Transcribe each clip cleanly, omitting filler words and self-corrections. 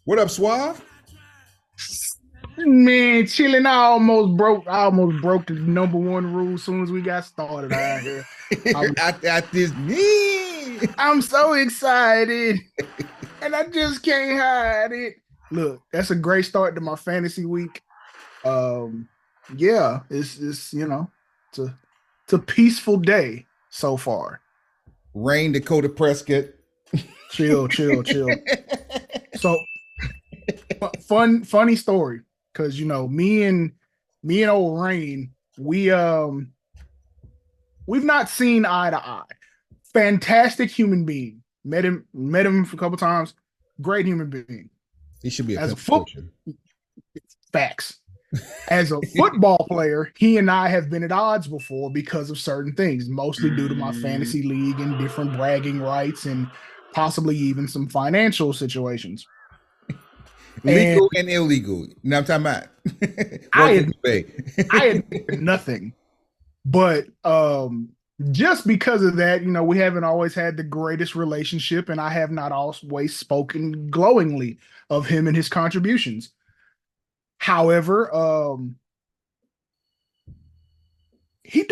What up, Suave? Man, chilling. I almost broke the number one rule as soon as we got started out here. I'm At this knee. I'm so excited, and I just can't hide it. Look, that's a great start to my fantasy week. Um, yeah, it's it's a it's a peaceful day so far. Rain Dakota Prescott. Chill, chill, chill. So funny story, because me and old Rain, we've not seen eye to eye. Fantastic human being. Met him a couple times. Great human being. He should be a As a pencil foot pusher. Facts. As a football player, he and I have been at odds before because of certain things, mostly due to my fantasy league and different bragging rights and possibly even some financial situations. And Legal and illegal. You know what I'm talking about? I What can had you pay? I admit nothing. But just because of that, we haven't always had the greatest relationship, and I have not always spoken glowingly of him and his contributions. However, he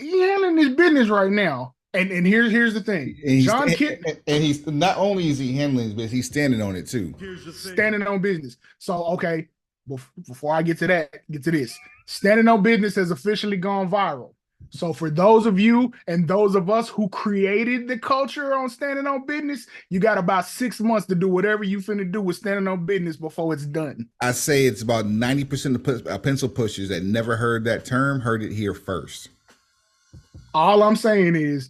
handling his business right now. And here's the thing. And he's John Kitt and he's not only is he handling it, but he's standing on it too. standing on business. So okay, before I get to this. Standing on business has officially gone viral. So for those of you and those of us who created the culture on standing on business, you got about 6 months to do whatever you finna do with standing on business before it's done. I say it's about 90% of pencil pushers that never heard that term heard it here first. All I'm saying is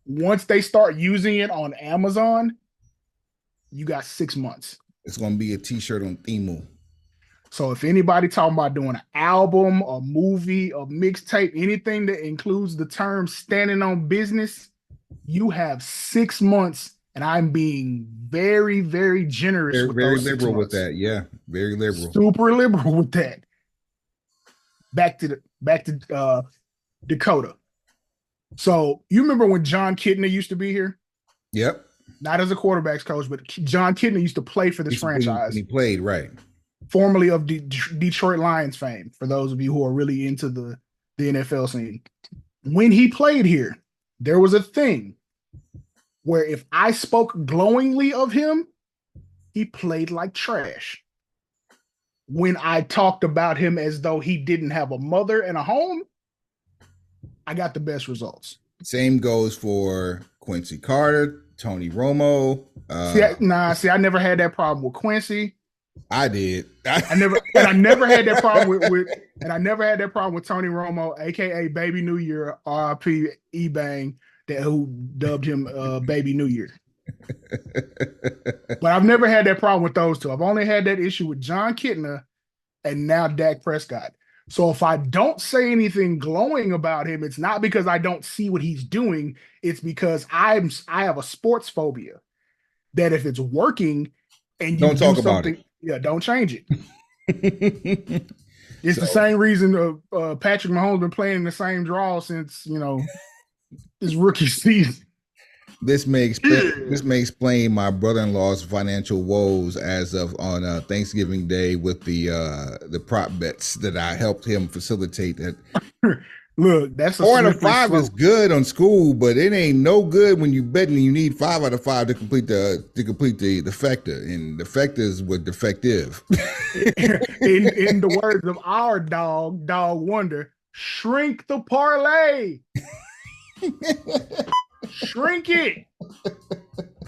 once they start using it on Amazon, you got 6 months. It's gonna be a T-shirt on Themu. So if anybody talking about doing an album, a movie, a mixtape, anything that includes the term standing on business, you have 6 months, and I'm being very, very generous Very, with very those six liberal with months. that. Yeah, very liberal. Super liberal with that. Back to Dakota. So you remember when John Kitna used to be here? Yep. Not as a quarterbacks coach, but John Kitna used to play for this franchise, He played right. formerly of Detroit Lions fame, for those of you who are really into the NFL scene. When he played here, there was a thing where if I spoke glowingly of him, he played like trash. When I talked about him as though he didn't have a mother and a home, I got the best results. Same goes for Quincy Carter, Tony Romo. I never had that problem with Quincy. I did. I never had that problem I never had that problem with Tony Romo, aka Baby New Year, RIP E-Bang, who dubbed him Baby New Year. But I've never had that problem with those two. I've only had that issue with John Kitna and now Dak Prescott. So if I don't say anything glowing about him, it's not because I don't see what he's doing. It's because I have a sports phobia that if it's working and you don't talk about it, yeah, don't change it. it. It's the same reason Patrick Mahomes been playing the same draw since his rookie season. This may explain my brother-in-law's financial woes as of on Thanksgiving Day with the prop bets that I helped him facilitate. That Look, that's 4 out of 5 is good on school, but it ain't no good when you betting and you need 5 out of 5 to complete the defector, and defectors were defective. in the words of our dog Wonder, shrink the parlay. Shrink it.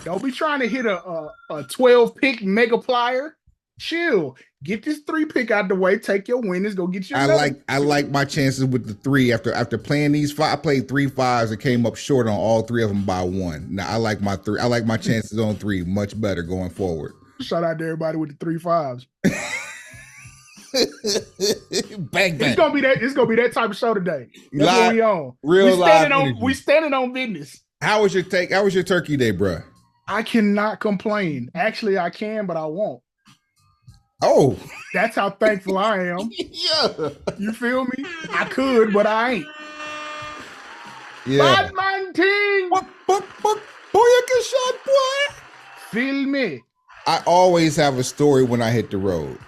Don't be trying to hit a 12 pick mega plier. Chill. Get this 3-pick out the way. Take your winners. Go get your. I like my chances with the 3 after playing these 5. I played 3 5s and came up short on all 3 of them by 1. Now I like my 3. I like my chances on 3 much better going forward. Shout out to everybody with the 3 5s. Bang bang. It's gonna be that type of show today. That's live, what we on. We standing on business. How was your take? How was your turkey day, bro? I cannot complain. Actually, I can, but I won't. Oh, that's how thankful I am. Yeah, you feel me? I could, but I ain't. Yeah, bad man team. Boy, you can shot, boy. Feel me? I always have a story when I hit the road.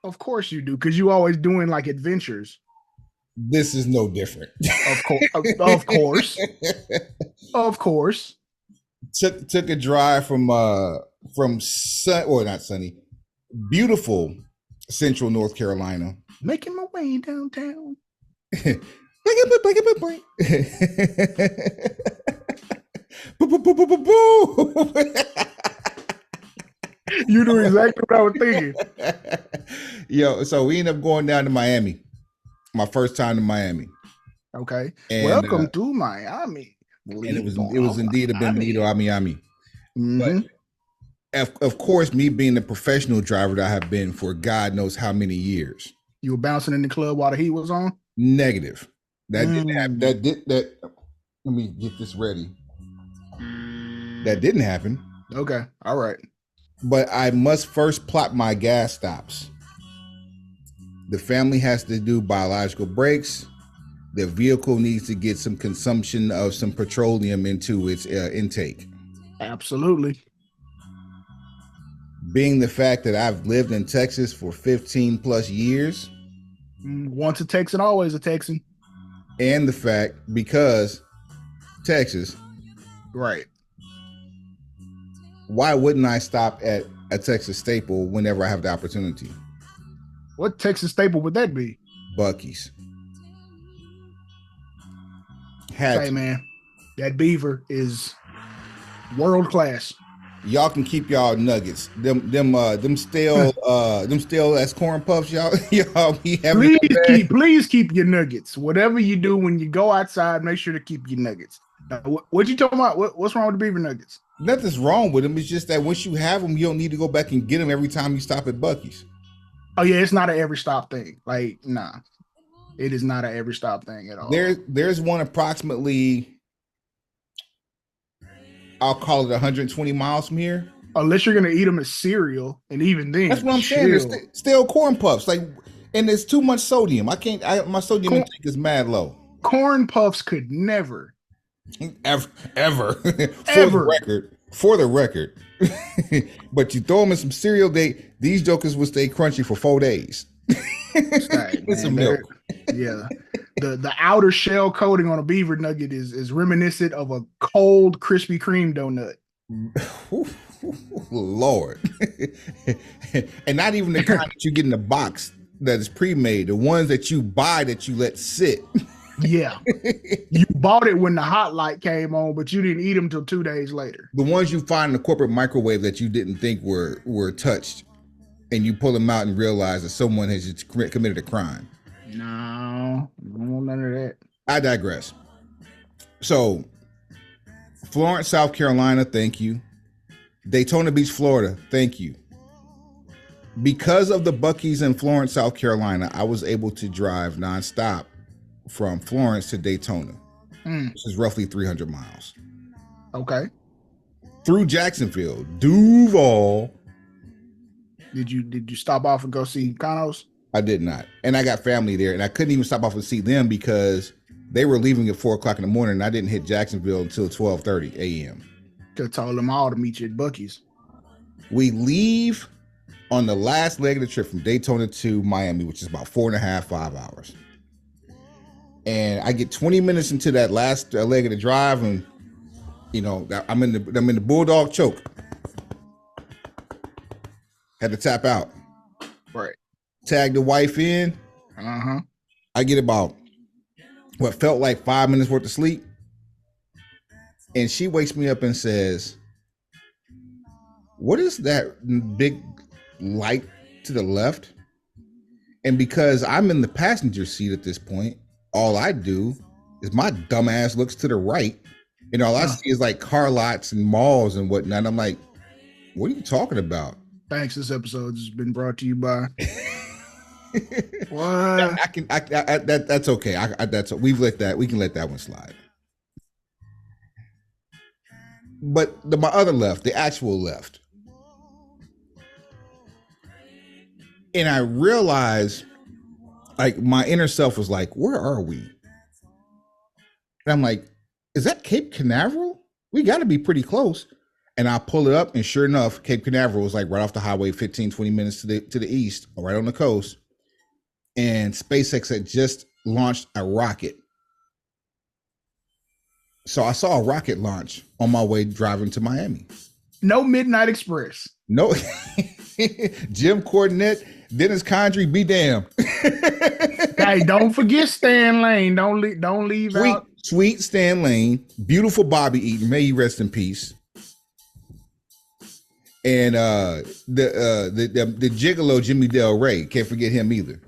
Of course you do, because you always doing like adventures. This is no different. Of course, of course, of course. Took a drive from not sunny, beautiful Central North Carolina. Making my way downtown. You knew exactly what I was thinking. Yo, so we ended up going down to Miami. My first time to Miami. Okay. And, welcome to Miami. And it was indeed a bienvenido a Miami. Mm-hmm. But of course, me being the professional driver that I have been for God knows how many years. You were bouncing in the club while the heat was on? Negative. That didn't happen. That let me get this ready. That didn't happen. Okay. All right. But I must first plot my gas stops. The family has to do biological brakes. The vehicle needs to get some consumption of some petroleum into its intake. Absolutely. Being the fact that I've lived in Texas for 15 plus years. Once a Texan, always a Texan. And the fact, because Texas. Right. Why wouldn't I stop at a Texas staple whenever I have the opportunity? What Texas staple would that be? Buc-ee's. Hey, man, that beaver is world class. Y'all can keep y'all nuggets. Them stale as corn puffs. Y'all be having. Please keep your nuggets. Whatever you do when you go outside, make sure to keep your nuggets. Now, what you talking about? What's wrong with the beaver nuggets? Nothing's wrong with them. It's just that once you have them, you don't need to go back and get them every time you stop at Buc-ee's. Oh yeah, it's not an every stop thing. Like, nah, it is not an every stop thing at all. There's one approximately, I'll call it 120 miles from here. Unless you're gonna eat them as cereal, and even then, that's what I'm saying. There's still corn puffs, like, and there's too much sodium. My sodium intake is mad low. Corn puffs could never, ever. For the record. But you throw them in some cereal, these jokers will stay crunchy for 4 days. With some milk. Yeah. The outer shell coating on a beaver nugget is reminiscent of a cold Krispy Kreme donut. Lord. And not even the kind that you get in the box that is pre-made, the ones that you buy that you let sit. Yeah. You bought it when the hot light came on, but you didn't eat them till 2 days later. The ones you find in the corporate microwave that you didn't think were touched, and you pull them out and realize that someone has just committed a crime. No, I don't want none of that. I digress. So, Florence, South Carolina, thank you. Daytona Beach, Florida, thank you. Because of the Buc-ee's in Florence, South Carolina, I was able to drive nonstop from Florence to Daytona, which is roughly 300 miles. Okay. Through Jacksonville, Duval. Did you stop off and go see Conos? I did not. And I got family there, and I couldn't even stop off and see them because they were leaving at 4:00 in the morning, and I didn't hit Jacksonville until 12:30 a.m. Could have told them all to meet you at Buc-ee's. We leave on the last leg of the trip from Daytona to Miami, which is about 4.5, 5 hours. And I get 20 minutes into that last leg of the drive, and I'm in the bulldog choke. Had to tap out. Right. Tag the wife in. I get about what felt like 5 minutes worth of sleep, and she wakes me up and says, "What is that big light to the left?" And because I'm in the passenger seat at this point, all I do is my dumb ass looks to the right, and all I see is like car lots and malls and whatnot. And I'm like, "What are you talking about?" Thanks. This episode has been brought to you by. What? That's okay. We can let that one slide. But my other left, the actual left, and I realized, like, my inner self was like, "Where are we?" And I'm like, "Is that Cape Canaveral? We got to be pretty close." And I pull it up, and sure enough, Cape Canaveral was like right off the highway, 15, 20 minutes to the east, right on the coast. And SpaceX had just launched a rocket. So I saw a rocket launch on my way driving to Miami. No Midnight Express. No, Jim Cornette, Dennis Condrey, be damned. Hey, don't forget Stan Lane. Don't leave out. Sweet Stan Lane, beautiful Bobby Eaton, may he rest in peace. And the gigolo Jimmy Del Rey, can't forget him either.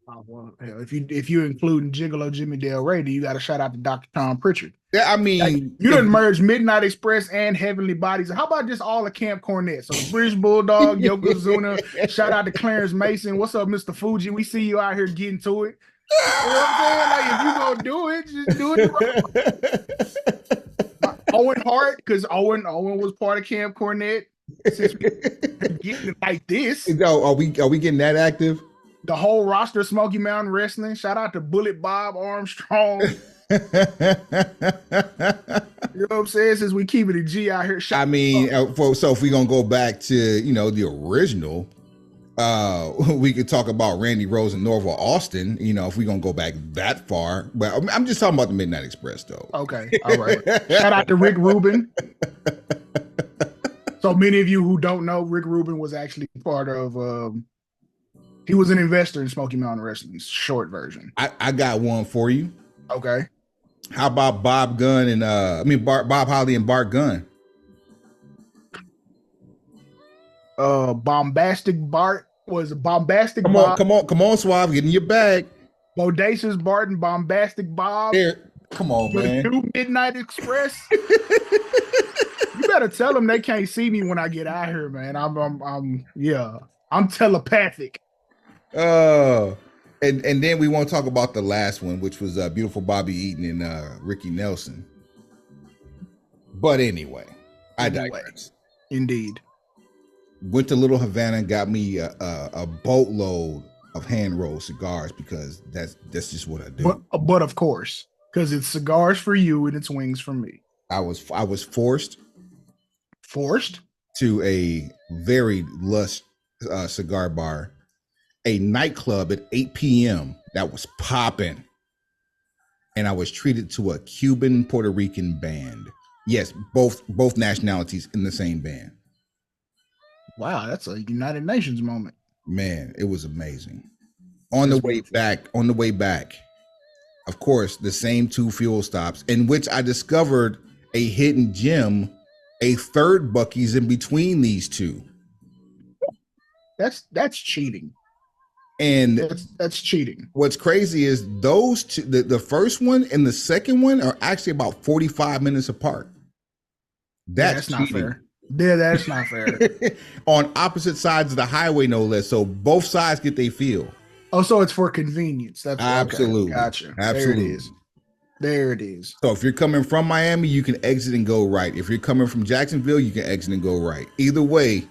Oh, well, hell, if you include Gigolo Jimmy Del Rey, then you got to shout out to Dr. Tom Pritchard. Yeah, I mean, like, you done merge Midnight Express and Heavenly Bodies. How about just all of Camp Cornette? So British Bulldog, Yokozuna, shout out to Clarence Mason. What's up, Mr. Fuji? We see you out here getting to it. You know what I'm saying? Like, if you gonna do it, just do it right. Owen Hart, because Owen was part of Camp Cornette. Since we getting it like this, are we getting that active? The whole roster of Smoky Mountain Wrestling. Shout out to Bullet Bob Armstrong. You know what I'm saying? Since we keep it a G out here. So if we're gonna go back to the original, we could talk about Randy Rose and Norval Austin. If we're gonna go back that far, but I'm just talking about the Midnight Express, though. Okay, all right. Shout out to Rick Rubin. So many of you who don't know, Rick Rubin was actually part of. He was an investor in Smoky Mountain Wrestling's short version. I got one for you. Okay. How about Bob Gunn and Bob Holly and Bart Gunn? Bombastic Bart was bombastic. Come on, Suave, get in your bag. Bodacious Bart and Bombastic Bob. Here, come on, man. New Midnight Express. You better tell them they can't see me when I get out here, man. I'm telepathic. And then we won't talk about the last one, which was beautiful Bobby Eaton and Ricky Nelson. But anyway, I digress. Indeed. Went to Little Havana and got me a boatload of hand rolled cigars because that's just what I do. But of course, because it's cigars for you and it's wings for me. I was forced to a very lush cigar bar, a nightclub at 8 p.m. that was popping, and I was treated to a Cuban Puerto Rican band. Yes, both nationalities in the same band. Wow, that's a United Nations moment. Man, it was amazing. On the way back, of course, the same two fuel stops in which I discovered a hidden gem, a third Buc-ee's in between these two. That's cheating. And that's cheating. What's crazy is those two, the first one and the second one are actually about 45 minutes apart. That's not fair. Yeah, that's not fair. On opposite sides of the highway, no less. So both sides get their feel. Oh, so it's for convenience. That's absolutely. Okay. Gotcha. Absolutely. There it is. So if you're coming from Miami, you can exit and go right. If you're coming from Jacksonville, you can exit and go right. Either way,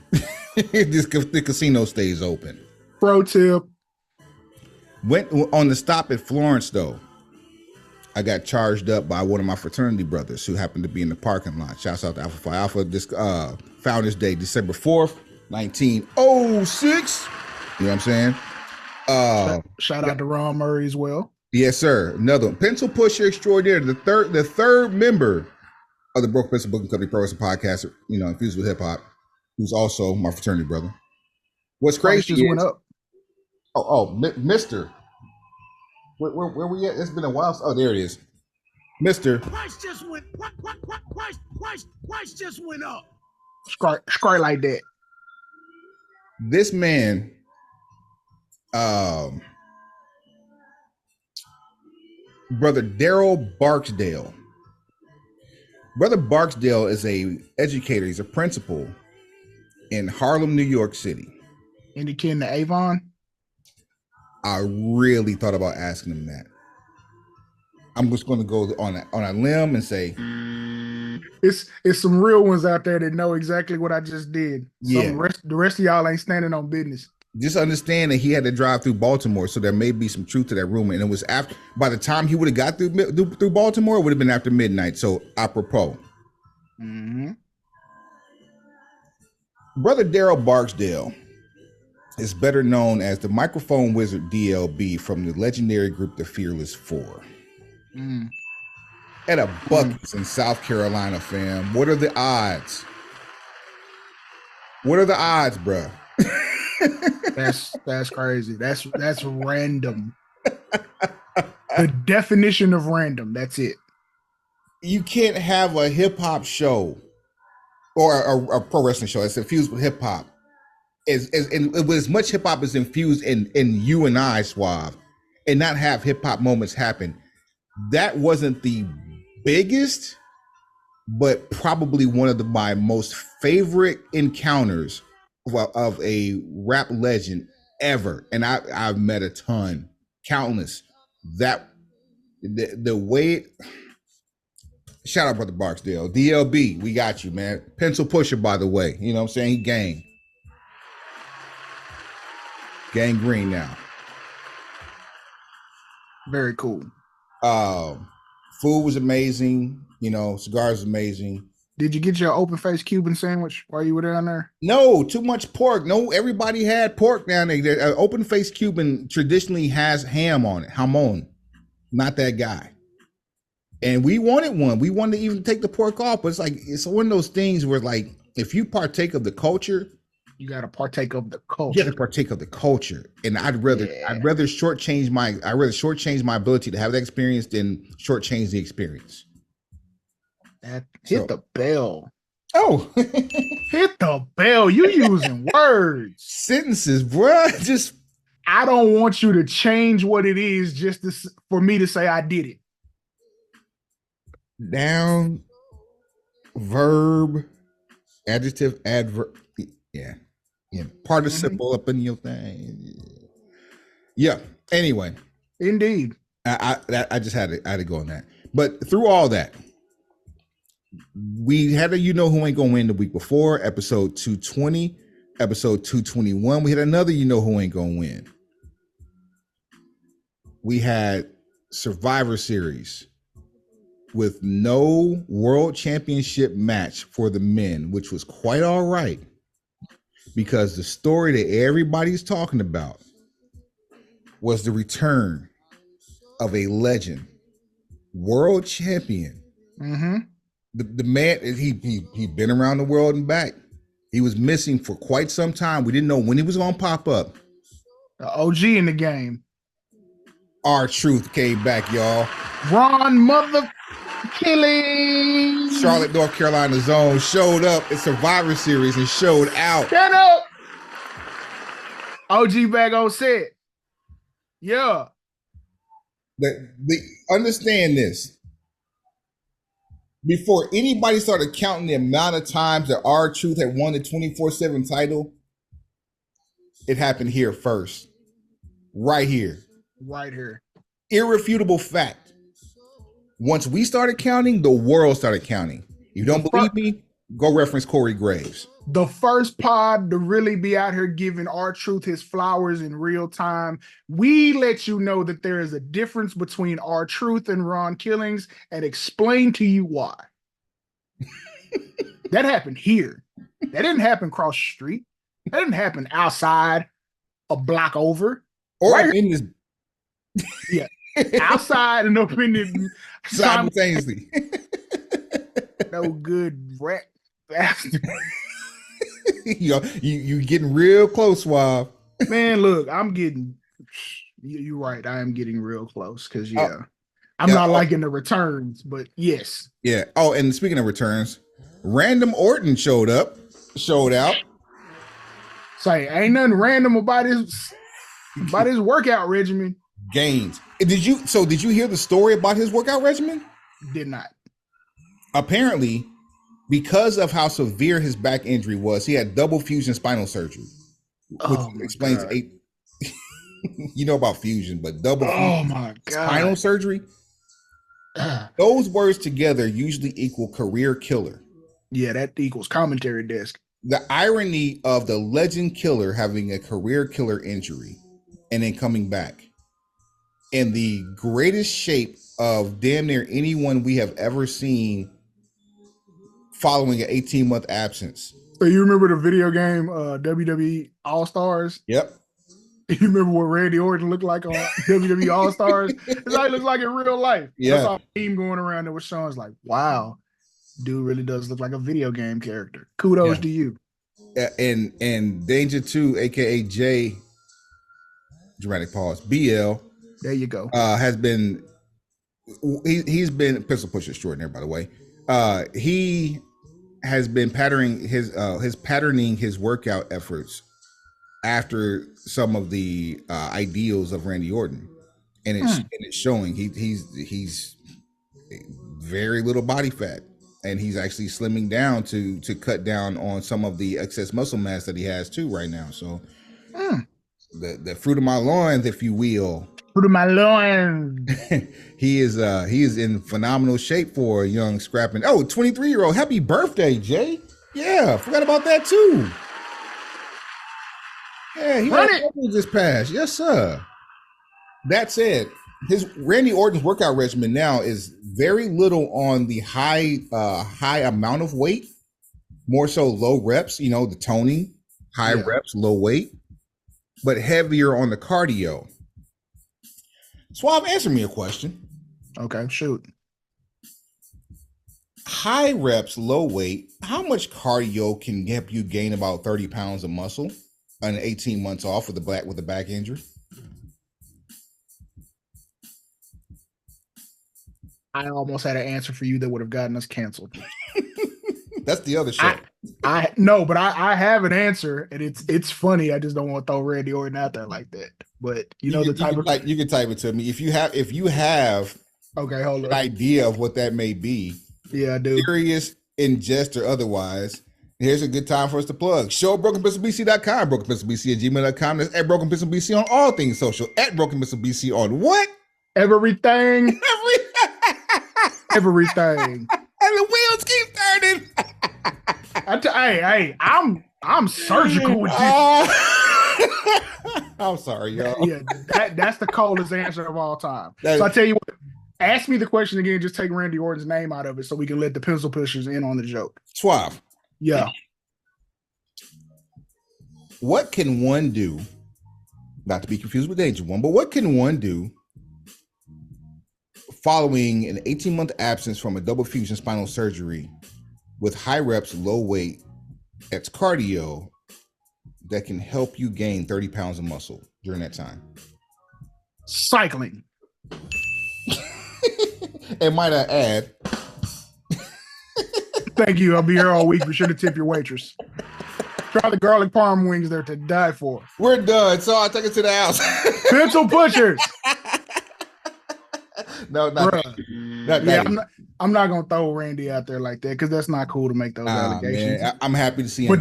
the casino stays open. Pro tip. Went on the stop at Florence, though. I got charged up by one of my fraternity brothers who happened to be in the parking lot. Shouts out to Alpha Phi Alpha. This Founders Day, December 4th, 1906. You know what I'm saying? Shout out to Ron Murray as well. Yes, sir. Another one. Pencil Pusher Extraordinaire, the third member of the Broke Pencil Booking Company Pro Wrestling Podcast, infused with hip hop, who's also my fraternity brother. What's crazy just went up. Mr. Where we at? It's been a while. Oh, there it is. Mr. Price just went up. Scry like that. This man, Brother Daryl Barksdale. Brother Barksdale is a educator. He's a principal in Harlem, New York City. Any kin to Avon? I really thought about asking him that. I'm just going to go on a limb and say it's some real ones out there that know exactly what I just did. Yeah. The rest of y'all ain't standing on business. Just understand that he had to drive through Baltimore, so there may be some truth to that rumor. And it was after, by the time he would have got through Baltimore, it would have been after midnight. So apropos. Mm-hmm. Brother Daryl Barksdale is better known as the microphone wizard DLB from the legendary group The Fearless Four. Mm. At a Buc-ee's in South Carolina, fam. What are the odds? What are the odds, bruh? That's crazy. That's random. The definition of random. That's it. You can't have a hip hop show or a pro wrestling show that's infused with hip hop, with as much hip hop is infused in you and I, Suave, and not have hip hop moments happen. That wasn't the biggest, but probably one of my most favorite encounters of a rap legend ever. And I've met a ton, countless. That the way. Shout out, Brother Barksdale. DLB, we got you, man. Pencil pusher, by the way. You know what I'm saying? He gang. Gang green now. Very cool. Food was amazing. You know, cigars amazing. Did you get your open faced Cuban sandwich while you were down there? No, too much pork. No, everybody had pork down there. Open faced Cuban traditionally has ham on it. Jamon. Not that guy. And we wanted one. We wanted to even take the pork off, but it's one of those things where, like, if you partake of the culture, you got to partake of the culture. You got to partake of the culture, and I'd rather shortchange my ability to have that experience than shortchange the experience. Hit the bell. Oh, hit the bell. You using words, sentences, bruh. Just I don't want you to change what it is just for me to say I did it. Noun, verb, adjective, adverb. Yeah. Participle up in your thing. Yeah. Anyway. Indeed. I just had to go on that. But through all that, we had a You Know Who Ain't Gonna Win the week before, episode 220, episode 221. We had another You Know Who Ain't Gonna Win. We had Survivor Series with no world championship match for the men, which was quite all right, because the story that everybody's talking about was the return of a legend, world champion. Mm-hmm. The man, he'd been around the world and back. He was missing for quite some time. We didn't know when he was going to pop up. The OG in the game. R-Truth came back, y'all. Ron Mother Killing. Charlotte, North Carolina zone showed up at Survivor Series and showed out. Shut up. OG back on set. Yeah. Understand this. Before anybody started counting the amount of times that R-Truth had won the 24/7 title, it happened here first. Right here. Right here. Irrefutable fact. Once we started counting, the world started counting. If you don't believe me, go reference Corey Graves. The first pod to really be out here giving R-Truth his flowers in real time. We let you know that there is a difference between R-Truth and Ron Killings and explain to you why. That happened here. That didn't happen across the street. That didn't happen outside a block over. Or right in this. Yeah. Outside and up in the simultaneously. No good rat bastard. You getting real close, Suave. Man, look, I'm getting. You're right. I am getting real close because I'm not liking the returns, but yes. Yeah. Oh, and speaking of returns, Random Orton showed out. Say, ain't nothing random about his workout regimen. Gains. Did you hear the story about his workout regimen? Did not. Apparently, because of how severe his back injury was, he had double fusion spinal surgery. Which explains God. You know about fusion, but double fusion spinal surgery. Those words together usually equal career killer. Yeah, that equals commentary desk. The irony of the legend killer having a career killer injury and then coming back in the greatest shape of damn near anyone we have ever seen following an 18-month absence. So you remember the video game WWE All Stars? Yep. You remember what Randy Orton looked like on WWE All Stars? It's how he looks like in real life. Yeah. I saw a meme going around that was showing. It's like, wow, dude really does look like a video game character. Kudos to you. And Danger 2, aka J, dramatic pause, BL. There you go. Has been he's been pistol pusher extraordinaire, by the way. He has been patterning his workout efforts after some of the ideals of Randy Orton, and it's showing. He's very little body fat, and he's actually slimming down to cut down on some of the excess muscle mass that he has too right now. So the fruit of my loins, if you will. Fruit of my loins. He is in phenomenal shape for a young scrapping. 23-year-old. Happy birthday, Jay. Yeah, forgot about that too. Yeah, he had this pass. Yes, sir. That said, his Randy Orton's workout regimen now is very little on the high amount of weight, more so low reps, the toning, high reps, low weight, but heavier on the cardio. Suave, answer me a question. Okay, shoot. High reps, low weight, how much cardio can help you gain about 30 pounds of muscle on 18 months off with the back injury? I almost had an answer for you that would have gotten us canceled. That's the other show. But I have an answer, and it's funny. I just don't want to throw Randy Orton out there like that. But you can type it to me if you have okay, hold on, an idea of what that may be. Yeah, I do. Serious, in jest, or otherwise. Here's a good time for us to plug. Show BrokenPistolBC.com, BrokenPistolBC@gmail.com. That's at BrokenPistolBC on all things social. At BrokenPistolBC on what? Everything. Everything. And the wheels keep turning. I'm surgical with this. I'm sorry, y'all. Yeah, that's the coldest answer of all time. So I tell you what, ask me the question again. Just take Randy Orton's name out of it so we can let the pencil pushers in on the joke. Suave. Yeah. What can one do? Not to be confused with Danger One, but what can one do following an 18-month absence from a double fusion spinal surgery with high reps, low weight, that's cardio, that can help you gain 30 pounds of muscle during that time? Cycling. And might I add, thank you. I'll be here all week. Be sure to tip your waitress. Try the garlic parm wings. They're to die for. We're done. So I'll take it to the house. Pencil pushers. No, I'm not gonna throw Randy out there like that because that's not cool to make those allegations. Man, I'm happy to see him.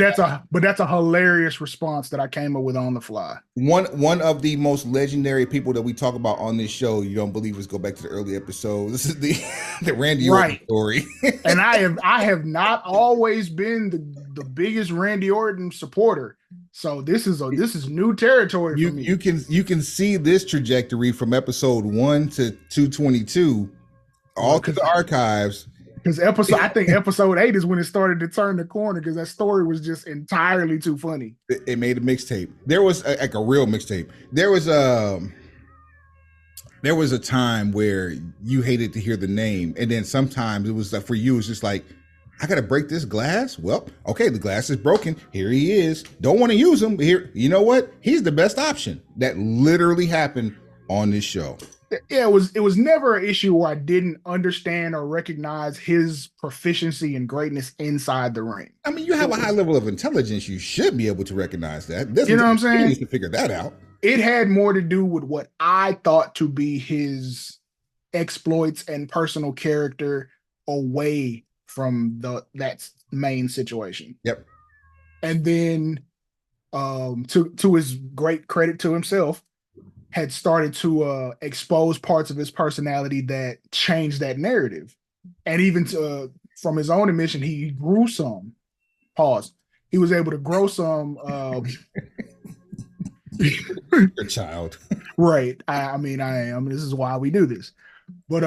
But that's a hilarious response that I came up with on the fly. One of the most legendary people that we talk about on this show, you don't believe us, go back to the early episode. This is the Randy Orton story. And I have not always been the biggest Randy Orton supporter. So this is new territory for me. You can see this trajectory from episode 1 to 222, all to the archives. Because I think episode 8 is when it started to turn the corner because that story was just entirely too funny. It made a mixtape. There was a real mixtape. There was a time where you hated to hear the name, and then sometimes it was like for you, it's just like, I gotta break this glass. Well, okay, the glass is broken. Here he is. Don't want to use him. Here, you know what? He's the best option. That literally happened on this show. Yeah, it was never an issue where I didn't understand or recognize his proficiency and greatness inside the ring. I mean, you have a high level of intelligence. You should be able to recognize that. You know what I'm saying? You to figure that out. It had more to do with what I thought to be his exploits and personal character away from that main situation. Yep. And then to his great credit to himself, had started to expose parts of his personality that changed that narrative. And even from his own admission, he grew some. Pause. He was able to grow some. Your child. Right. I mean, I am. This is why we do this. But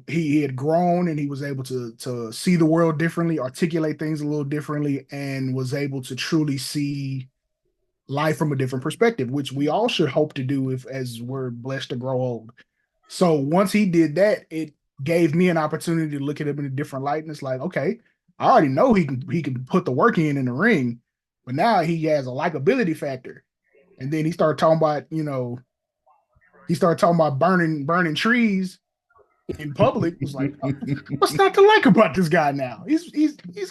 he had grown and he was able to see the world differently, articulate things a little differently, and was able to truly see life from a different perspective, which we all should hope to do if as we're blessed to grow old. So once he did that, it gave me an opportunity to look at him in a different light. And it's like, okay, I already know he can put the work in the ring, but now he has a likability factor. And then he started talking about, burning trees in public. It was like, what's not to like about this guy now? He's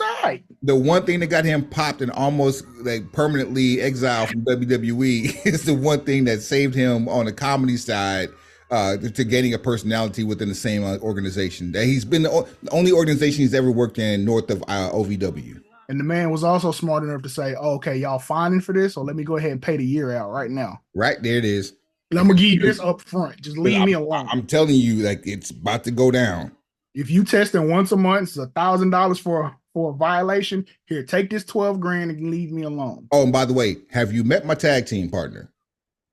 all right. The one thing that got him popped and almost like permanently exiled from WWE is the one thing that saved him on the comedy side to gaining a personality within the same organization. That he's been the only organization he's ever worked in north of OVW. And the man was also smart enough to say, oh, okay, y'all finding for this, so let me go ahead and pay the year out right now. Right, there it is. And I'm going to give you this up front. Just leave me alone. I'm telling you, like, it's about to go down. If you testing once a month, it's $1,000 for a violation. Here, take this 12 grand and leave me alone. Oh, and by the way, have you met my tag team partner?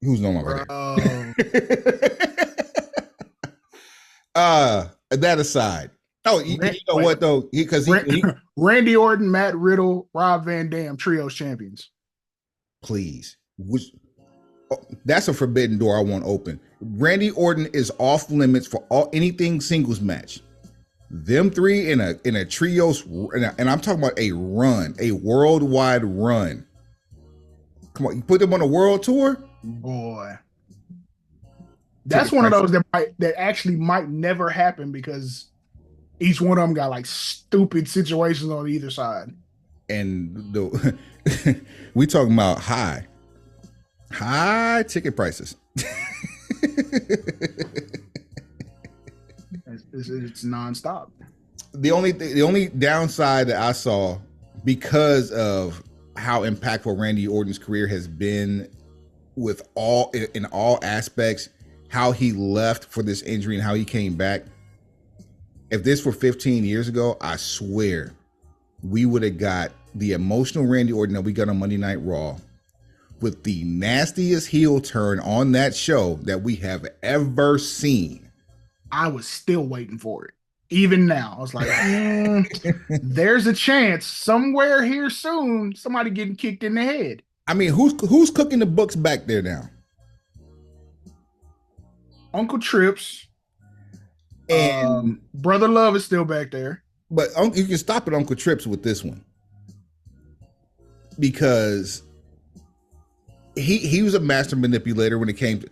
Who's no longer there? That aside. Oh, you know what though? Because Randy Orton, Matt Riddle, Rob Van Dam, trios champions. Please, that's a forbidden door I won't open. Randy Orton is off limits for anything singles match. Them three in a trios, and I'm talking about a run, a worldwide run. Come on, you put them on a world tour, boy. That's one of those that actually might never happen because each one of them got like stupid situations on either side. And we talking about high ticket prices. It's nonstop. The only downside that I saw because of how impactful Randy Orton's career has been with in all aspects, how he left for this injury and how he came back. If this were 15 years ago, I swear we would have got the emotional Randy Orton that we got on Monday Night Raw with the nastiest heel turn on that show that we have ever seen. I was still waiting for it. Even now, I was like, there's a chance somewhere here soon somebody getting kicked in the head. I mean, who's cooking the books back there now? Uncle Trips. And Brother Love is still back there. But you can stop at Uncle Trips with this one. Because he was a master manipulator when it came to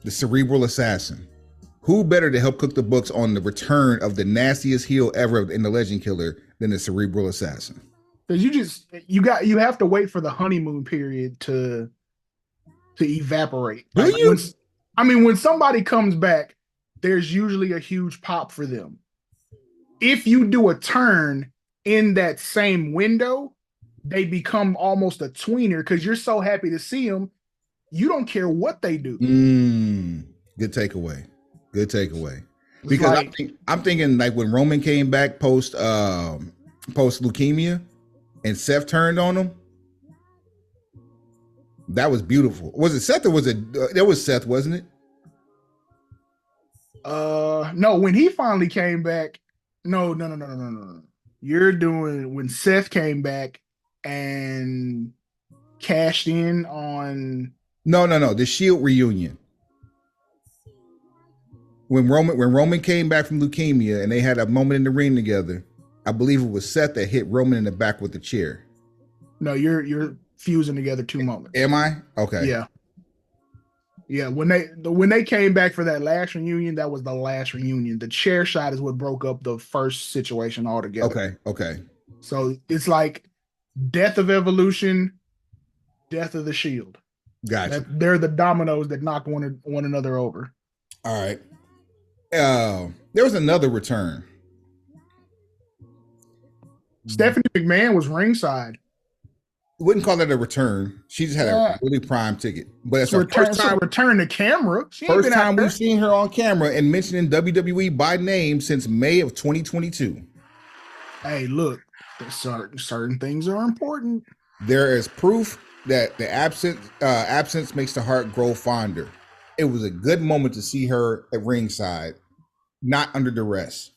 the cerebral assassin. Who better to help cook the books on the return of the nastiest heel ever in the Legend Killer than the cerebral assassin? Because you have to wait for the honeymoon period to evaporate. When somebody comes back, there's usually a huge pop for them. If you do a turn in that same window, they become almost a tweener because you're so happy to see them, you don't care what they do. Good takeaway. Because I'm thinking like when Roman came back post leukemia and Seth turned on him, that was beautiful. Was it Seth or was it? That was Seth, wasn't it? No, when he finally came back, no. You're doing when Seth came back and cashed in on No, the Shield reunion. When Roman came back from leukemia and they had a moment in the ring together, I believe it was Seth that hit Roman in the back with the chair. No, you're fusing together two moments. Am I? Okay. Yeah. When they came back for that last reunion, that was the last reunion. The chair shot is what broke up the first situation altogether. Okay. So it's like death of Evolution, death of the Shield. Gotcha. They're the dominoes that knock one another over. All right. There was another return. Stephanie McMahon was ringside. Wouldn't call that a return. She just had a really prime ticket. But it's her first time return to camera. First time we've seen her on camera and mentioning WWE by name since May of 2022. Hey, look, certain things are important. There is proof that the absence makes the heart grow fonder. It was a good moment to see her at ringside Not under duress.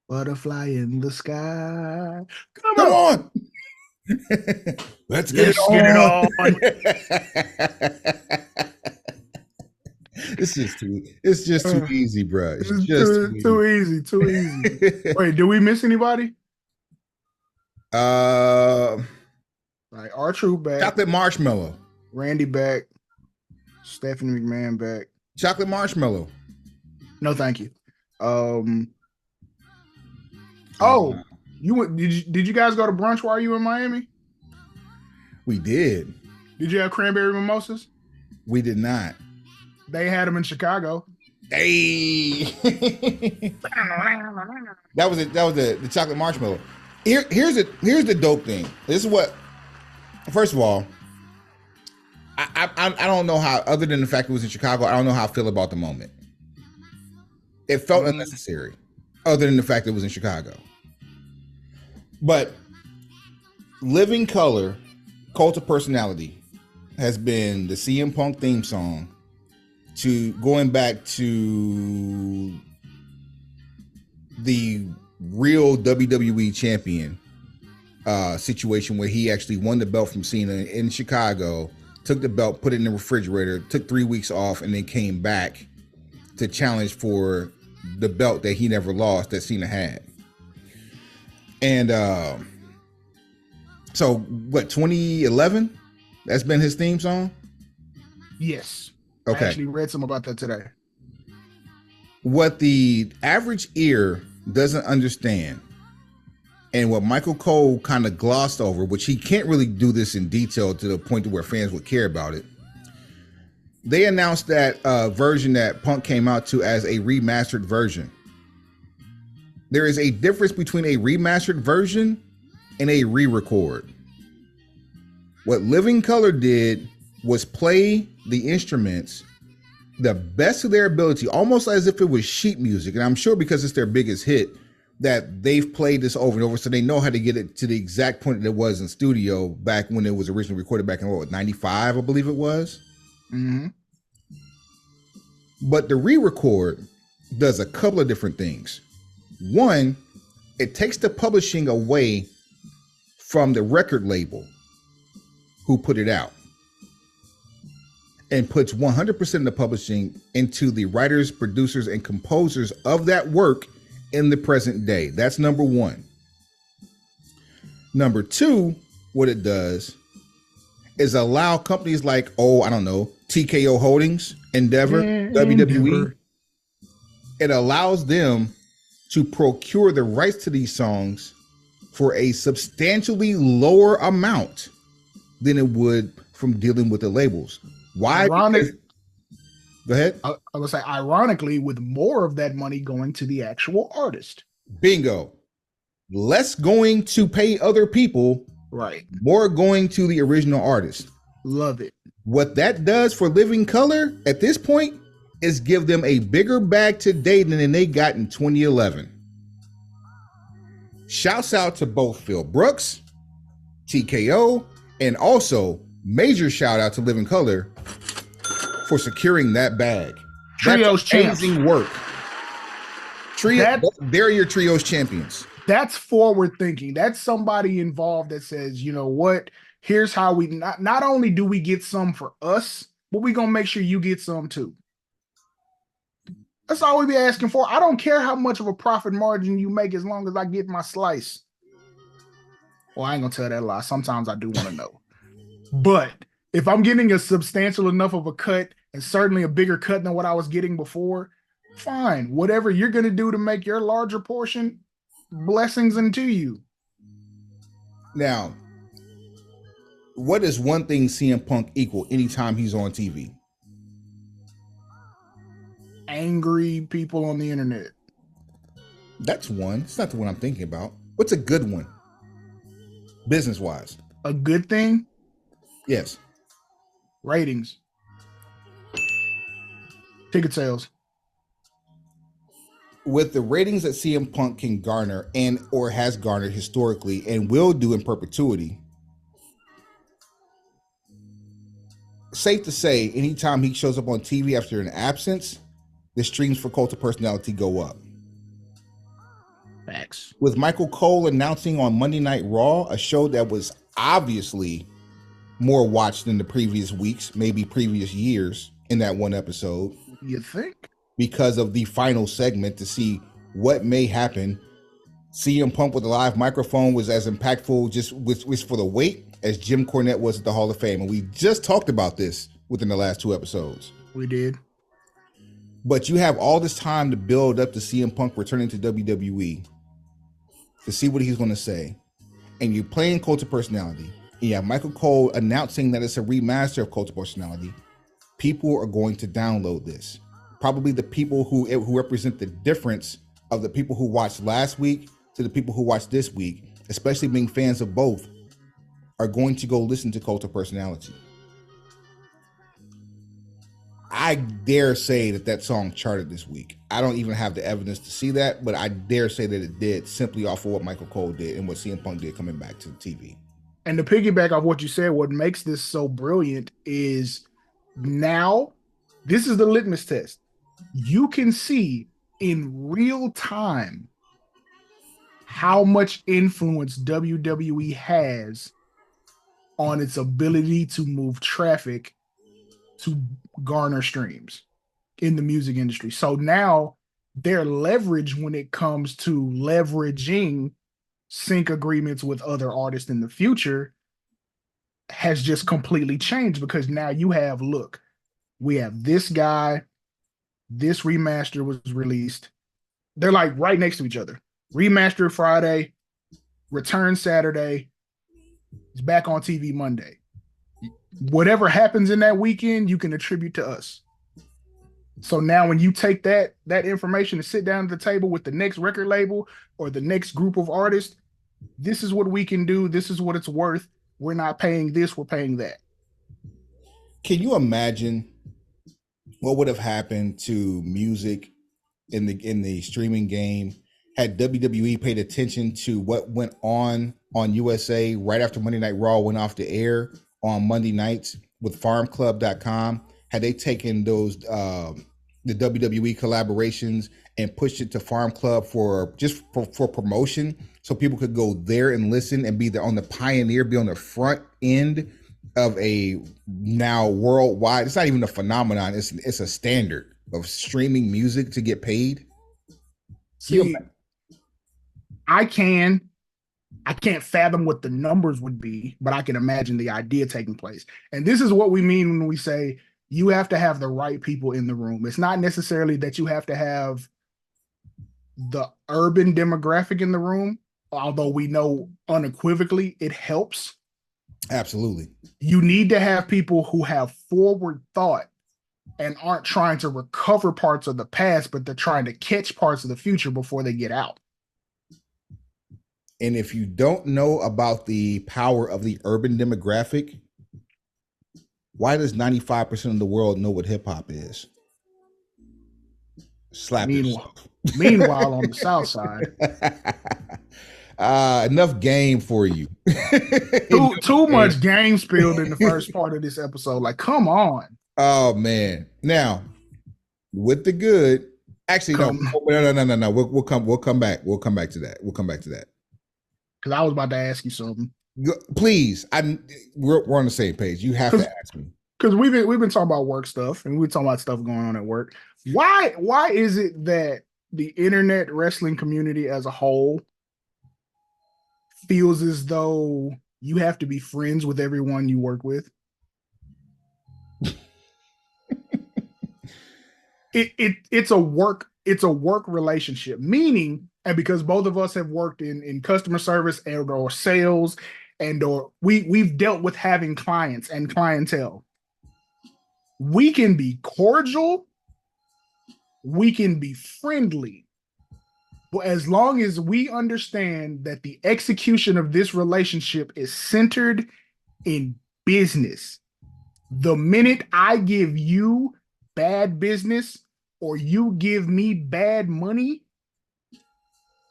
Butterfly in the sky. Come Come on. on. Let's get it Let's get it on. on. It's just too easy, bro. It's just Too easy. Too easy. Wait, did we miss anybody? Uh, Like R-Truth back, chocolate marshmallow. Randy back, Stephanie McMahon back. Chocolate marshmallow. No, thank you. Oh, you went? Did you guys go to brunch while you were in Miami? We did. Did you have cranberry mimosas? We did not. They had them in Chicago. Hey. That was it. That was the chocolate marshmallow. Here's the dope thing. This is what. First of all, I don't know how. Other than the fact it was in Chicago, I don't know how I feel about the moment. It felt unnecessary. Other than the fact it was in Chicago, but Living Color, Cult of Personality, has been the CM Punk theme song to going back to the real WWE champion situation where he actually won the belt from Cena in Chicago, took the belt, put it in the refrigerator, took 3 weeks off, and then came back to challenge for the belt that he never lost that Cena had. And so what, 2011? That's been his theme song? Yes. Okay. I actually read some about that today. What the average ear doesn't understand, and what Michael Cole kind of glossed over, which he can't really do this in detail to the point to where fans would care about it. They announced that version that Punk came out to as a remastered version. There is a difference between a remastered version and a re-record. What Living Color did was play the instruments the best of their ability, almost as if it was sheet music. And I'm sure because it's their biggest hit that they've played this over and over, so they know how to get it to the exact point that it was in studio back when it was originally recorded back in 95, I believe it was. Mm-hmm. But the re-record does a couple of different things. One, it takes the publishing away from the record label who put it out and puts 100% of the publishing into the writers, producers, and composers of that work in the present day. That's number one. Number two, what it does is allow companies like, TKO Holdings, Endeavor, WWE. It allows them to procure the rights to these songs for a substantially lower amount than it would from dealing with the labels. Why? Go ahead. I would say, ironically, with more of that money going to the actual artist. Bingo. Less going to pay other people. Right. More going to the original artist. Love it. What that does for Living Color at this point is give them a bigger bag today than they got in 2011. Shouts out to both Phil Brooks, TKO, and also major shout out to Living Color for securing that bag. Trios champs. Amazing work. They're your trios champions. That's forward thinking. That's somebody involved that says, you know what? Here's how we not only do we get some for us, but we're gonna make sure you get some too. That's all we be asking for. I don't care how much of a profit margin you make as long as I get my slice. Well, I ain't gonna tell that lie. Sometimes I do want to know. But if I'm getting a substantial enough of a cut, and certainly a bigger cut than what I was getting before, fine. Whatever you're gonna do to make your larger portion, blessings unto you. Now, what is one thing CM Punk equal anytime he's on TV? Angry people on the internet. That's one. It's not the one I'm thinking about. What's a good one? Business-wise. A good thing? Yes. Ratings. Ticket sales. With the ratings that CM Punk can garner and or has garnered historically and will do in perpetuity, safe to say, anytime he shows up on TV after an absence, the streams for Cult of Personality go up. Facts. With Michael Cole announcing on Monday Night Raw, a show that was obviously more watched than the previous weeks, maybe previous years, in that one episode. You think? Because of the final segment to see what may happen. CM Punk with a live microphone was as impactful just was for the wait as Jim Cornette was at the Hall of Fame. And we just talked about this within the last 2 episodes. We did. But you have all this time to build up to CM Punk returning to WWE to see what he's going to say. And you're playing Cult of Personality. And you have Michael Cole announcing that it's a remaster of Cult of Personality. People are going to download this. Probably the people who represent the difference of the people who watched last week to the people who watched this week, especially being fans of both, are going to go listen to Cult of Personality. I dare say that song charted this week. I don't even have the evidence to see that, but I dare say that it did, simply off of what Michael Cole did and what CM Punk did coming back to the TV. And to piggyback off what you said, what makes this so brilliant is now this is the litmus test. You can see in real time how much influence WWE has on its ability to move traffic to garner streams in the music industry. So now their leverage when it comes to leveraging sync agreements with other artists in the future has just completely changed, because now you have, look, we have this guy, this remaster was released. They're like right next to each other. Remaster Friday, return Saturday, it's back on TV Monday. Whatever happens in that weekend, you can attribute to us. So now when you take that information and sit down at the table with the next record label or the next group of artists, this is what we can do. This is what it's worth. We're not paying this, we're paying that. Can you imagine what would have happened to music in the streaming game had WWE paid attention to what went on USA right after Monday Night Raw went off the air on Monday nights with farmclub.com? Had they taken those the WWE collaborations and pushed it to Farm Club for promotion, so people could go there and listen and be on the pioneer, be on the front end of a now worldwide, it's not even a phenomenon, it's a standard of streaming music to get paid? See, I can't fathom what the numbers would be, but I can imagine the idea taking place. And this is what we mean when we say you have to have the right people in the room. It's not necessarily that you have to have the urban demographic in the room, although we know unequivocally it helps. Absolutely. You need to have people who have forward thought and aren't trying to recover parts of the past, but they're trying to catch parts of the future before they get out. And if you don't know about the power of the urban demographic, why does 95% of the world know what hip hop is? Slap yourself. Meanwhile, on the South Side, enough game for you. too much game spilled in the first part of this episode. Like, come on. Oh man! Now, with the good, actually, no. We'll come back. We'll come back to that. Because I was about to ask you something. Please, we're on the same page. You have to ask me. Because we've been talking about work stuff, and we're talking about stuff going on at work. Why is it that the internet wrestling community as a whole feels as though you have to be friends with everyone you work with? It's a work relationship, meaning, and because both of us have worked in customer service and or sales, and or we've dealt with having clients and clientele. We can be cordial, we can be friendly, but as long as we understand that the execution of this relationship is centered in business, the minute I give you bad business or you give me bad money,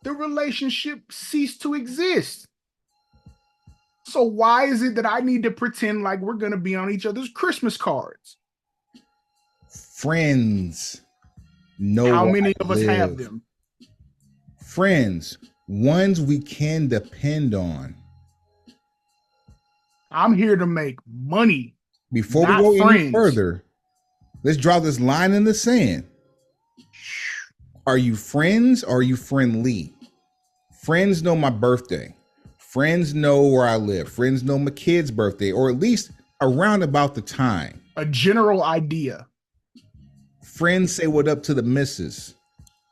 the relationship ceased to exist. So why is it that I need to pretend like we're going to be on each other's Christmas cards? Friends know how many of us have them. friends, ones we can depend on. I'm here to make money. Before we not go any friends. further, let's draw this line in the sand. Are you friends or are you friendly? Friends know my birthday. Friends know where I live. Friends know my kid's birthday, or at least around about the time. A general idea. Friends say what up to the missus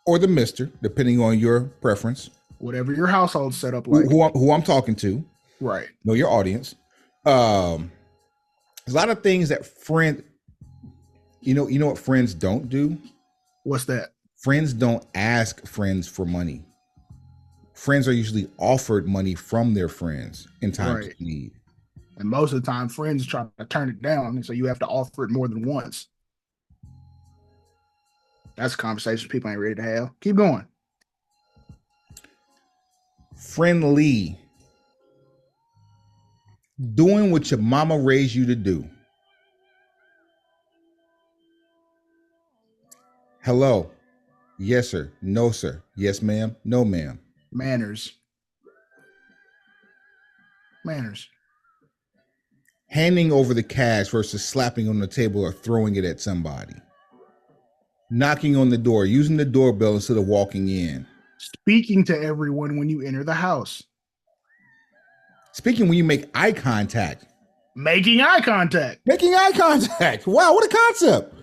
or the mister, depending on your preference. Whatever your household set up like. Who I'm talking to. Right. Know your audience. There's a lot of things that you know what friends don't do? What's that? Friends don't ask friends for money. Friends are usually offered money from their friends in times of need. And most of the time, friends try to turn it down, and so you have to offer it more than once. That's a conversation people ain't ready to have. Keep going. Friendly. Doing what your mama raised you to do. Hello. Yes, sir. No, sir. Yes, ma'am. No, ma'am. Manners. Handing over the cash versus slapping on the table or throwing it at somebody. Knocking on the door, using the doorbell instead of walking in. Speaking to everyone when you enter the house. Speaking when you make eye contact. Making eye contact. Wow, what a concept.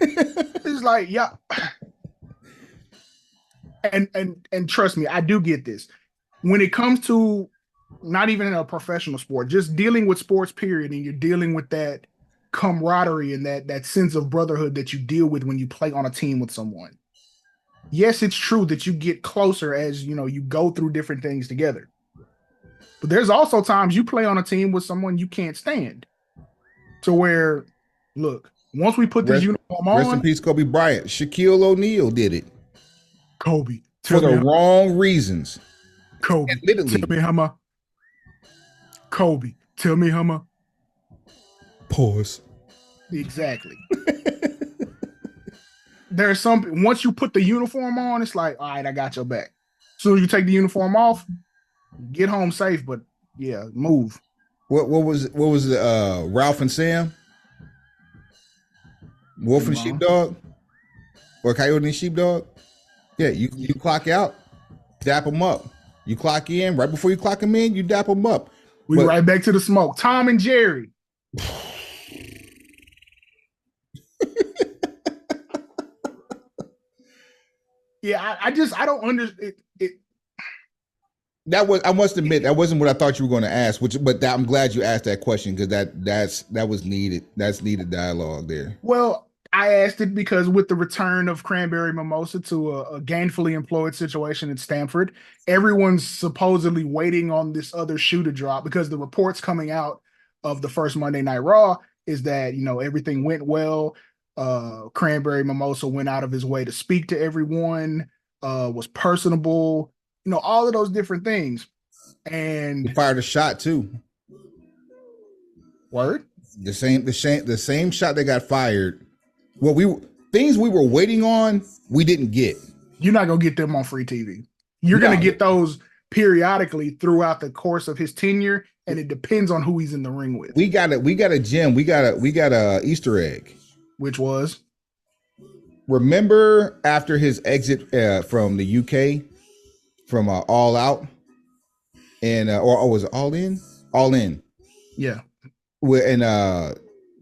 It's like, yeah. And trust me, I do get this. When it comes to not even in a professional sport, just dealing with sports, period, and you're dealing with that camaraderie and that sense of brotherhood that you deal with when you play on a team with someone. Yes, it's true that you get closer as you go through different things together. But there's also times you play on a team with someone you can't stand. To where, look, once we put this uniform on. Rest in peace, Kobe Bryant. Shaquille O'Neal did it. Kobe. For the wrong reasons. Kobe. Admittedly. Tell me how much. Kobe. Tell me how much. Pause. Exactly. There's some, once you put the uniform on, it's like, all right, I got your back. As soon as you take the uniform off, get home safe, but yeah, move. What was the Ralph and Sam? Wolf and Sheepdog? Or Coyote and Sheepdog? Yeah, you clock out, dap them up. You clock in, right before you clock them in, you dap them up. We right back to the smoke. Tom and Jerry. Yeah, I don't understand it. I must admit, that wasn't what I thought you were going to ask. I'm glad you asked that question because that was needed. That's needed dialogue there. Well, I asked it because with the return of Cranberry Mimosa to a gainfully employed situation at Stanford, everyone's supposedly waiting on this other shoe to drop because the reports coming out of the first Monday Night Raw is that everything went well. Cranberry Mimosa went out of his way to speak to everyone, was personable, all of those different things. And he fired a shot too. Word? The same shot that got fired. Well, things we were waiting on, we didn't get. You're not gonna get them on free TV. You're gonna get those periodically throughout the course of his tenure, and it depends on who he's in the ring with. We got a gem. We got a Easter egg. Which was? Remember after his exit from the UK, from All Out, and or was it All In? All In. Yeah. And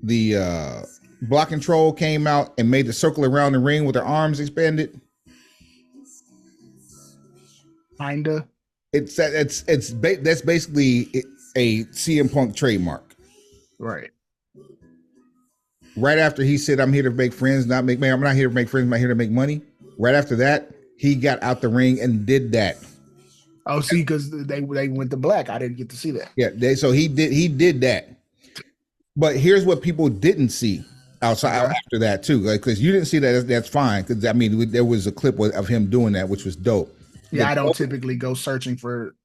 the Block Control came out and made the circle around the ring with their arms expanded. Kinda. That's basically a CM Punk trademark. Right. Right after he said, "I'm here to make friends, not make money. I'm not here to make friends. I'm here to make money." Right after that, he got out the ring and did that. Oh, see, because they went to black. I didn't get to see that. Yeah, so he did that. But here's what people didn't see outside after that too, because you didn't see that. That's fine, because I mean there was a clip of him doing that, which was dope. Yeah, I don't typically go searching for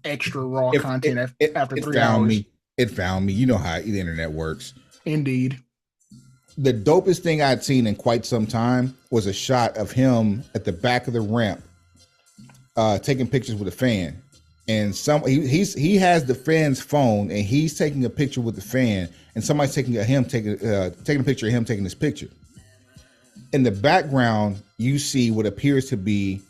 extra raw content after 3 hours. It found me. You know how the internet works. Indeed. The dopest thing I'd seen in quite some time was a shot of him at the back of the ramp taking pictures with a fan, and he has the fan's phone, and he's taking a picture with the fan, and somebody's taking a picture of him taking this picture. In the background, you see what appears to be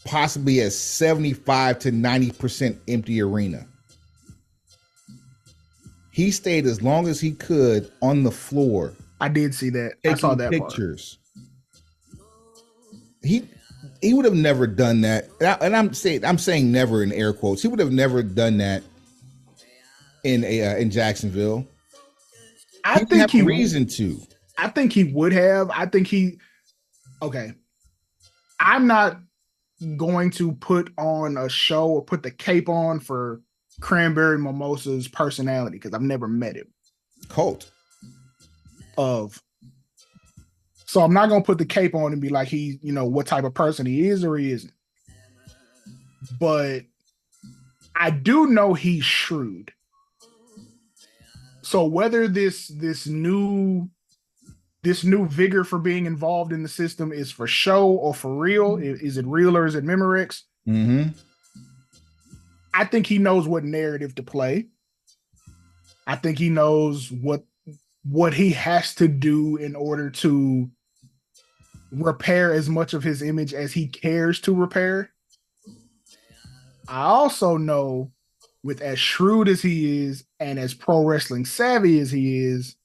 possibly a 75 to 90% empty arena. He stayed as long as he could on the floor. I did see that. I saw that pictures. Part. He would have never done that, and I'm saying never in air quotes. He would have never done that in Jacksonville. I think he reason to. I think he would have. Okay. I'm not going to put on a show or put the cape on for Cranberry Mimosa's personality because I've never met him. Cult. So I'm not going to put the cape on and be like, what type of person he is or he isn't. But I do know he's shrewd. So whether this new vigor for being involved in the system is for show or for real, is it real or is it Memorex? Mm-hmm. I think he knows what narrative to play. I think he knows what he has to do in order to repair as much of his image as he cares to repair. I also know, with as shrewd as he is and as pro wrestling savvy as he is,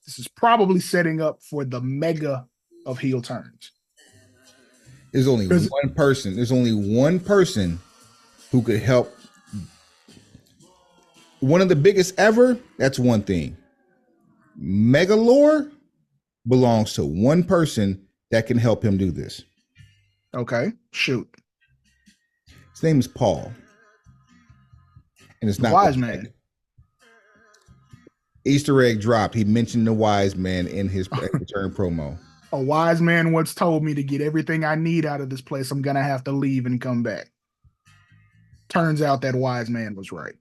this is probably setting up for the mega of heel turns. There's only one person. There's only one person who could help. One of the biggest ever. That's one thing. Mega lore belongs to one person that can help him do this. Okay, shoot. His name is Paul, and it's not Wise Man. Easter egg drop. He mentioned the Wise Man in his return promo. A wise man once told me to get everything I need out of this place, I'm gonna have to leave and come back. Turns out that wise man was right.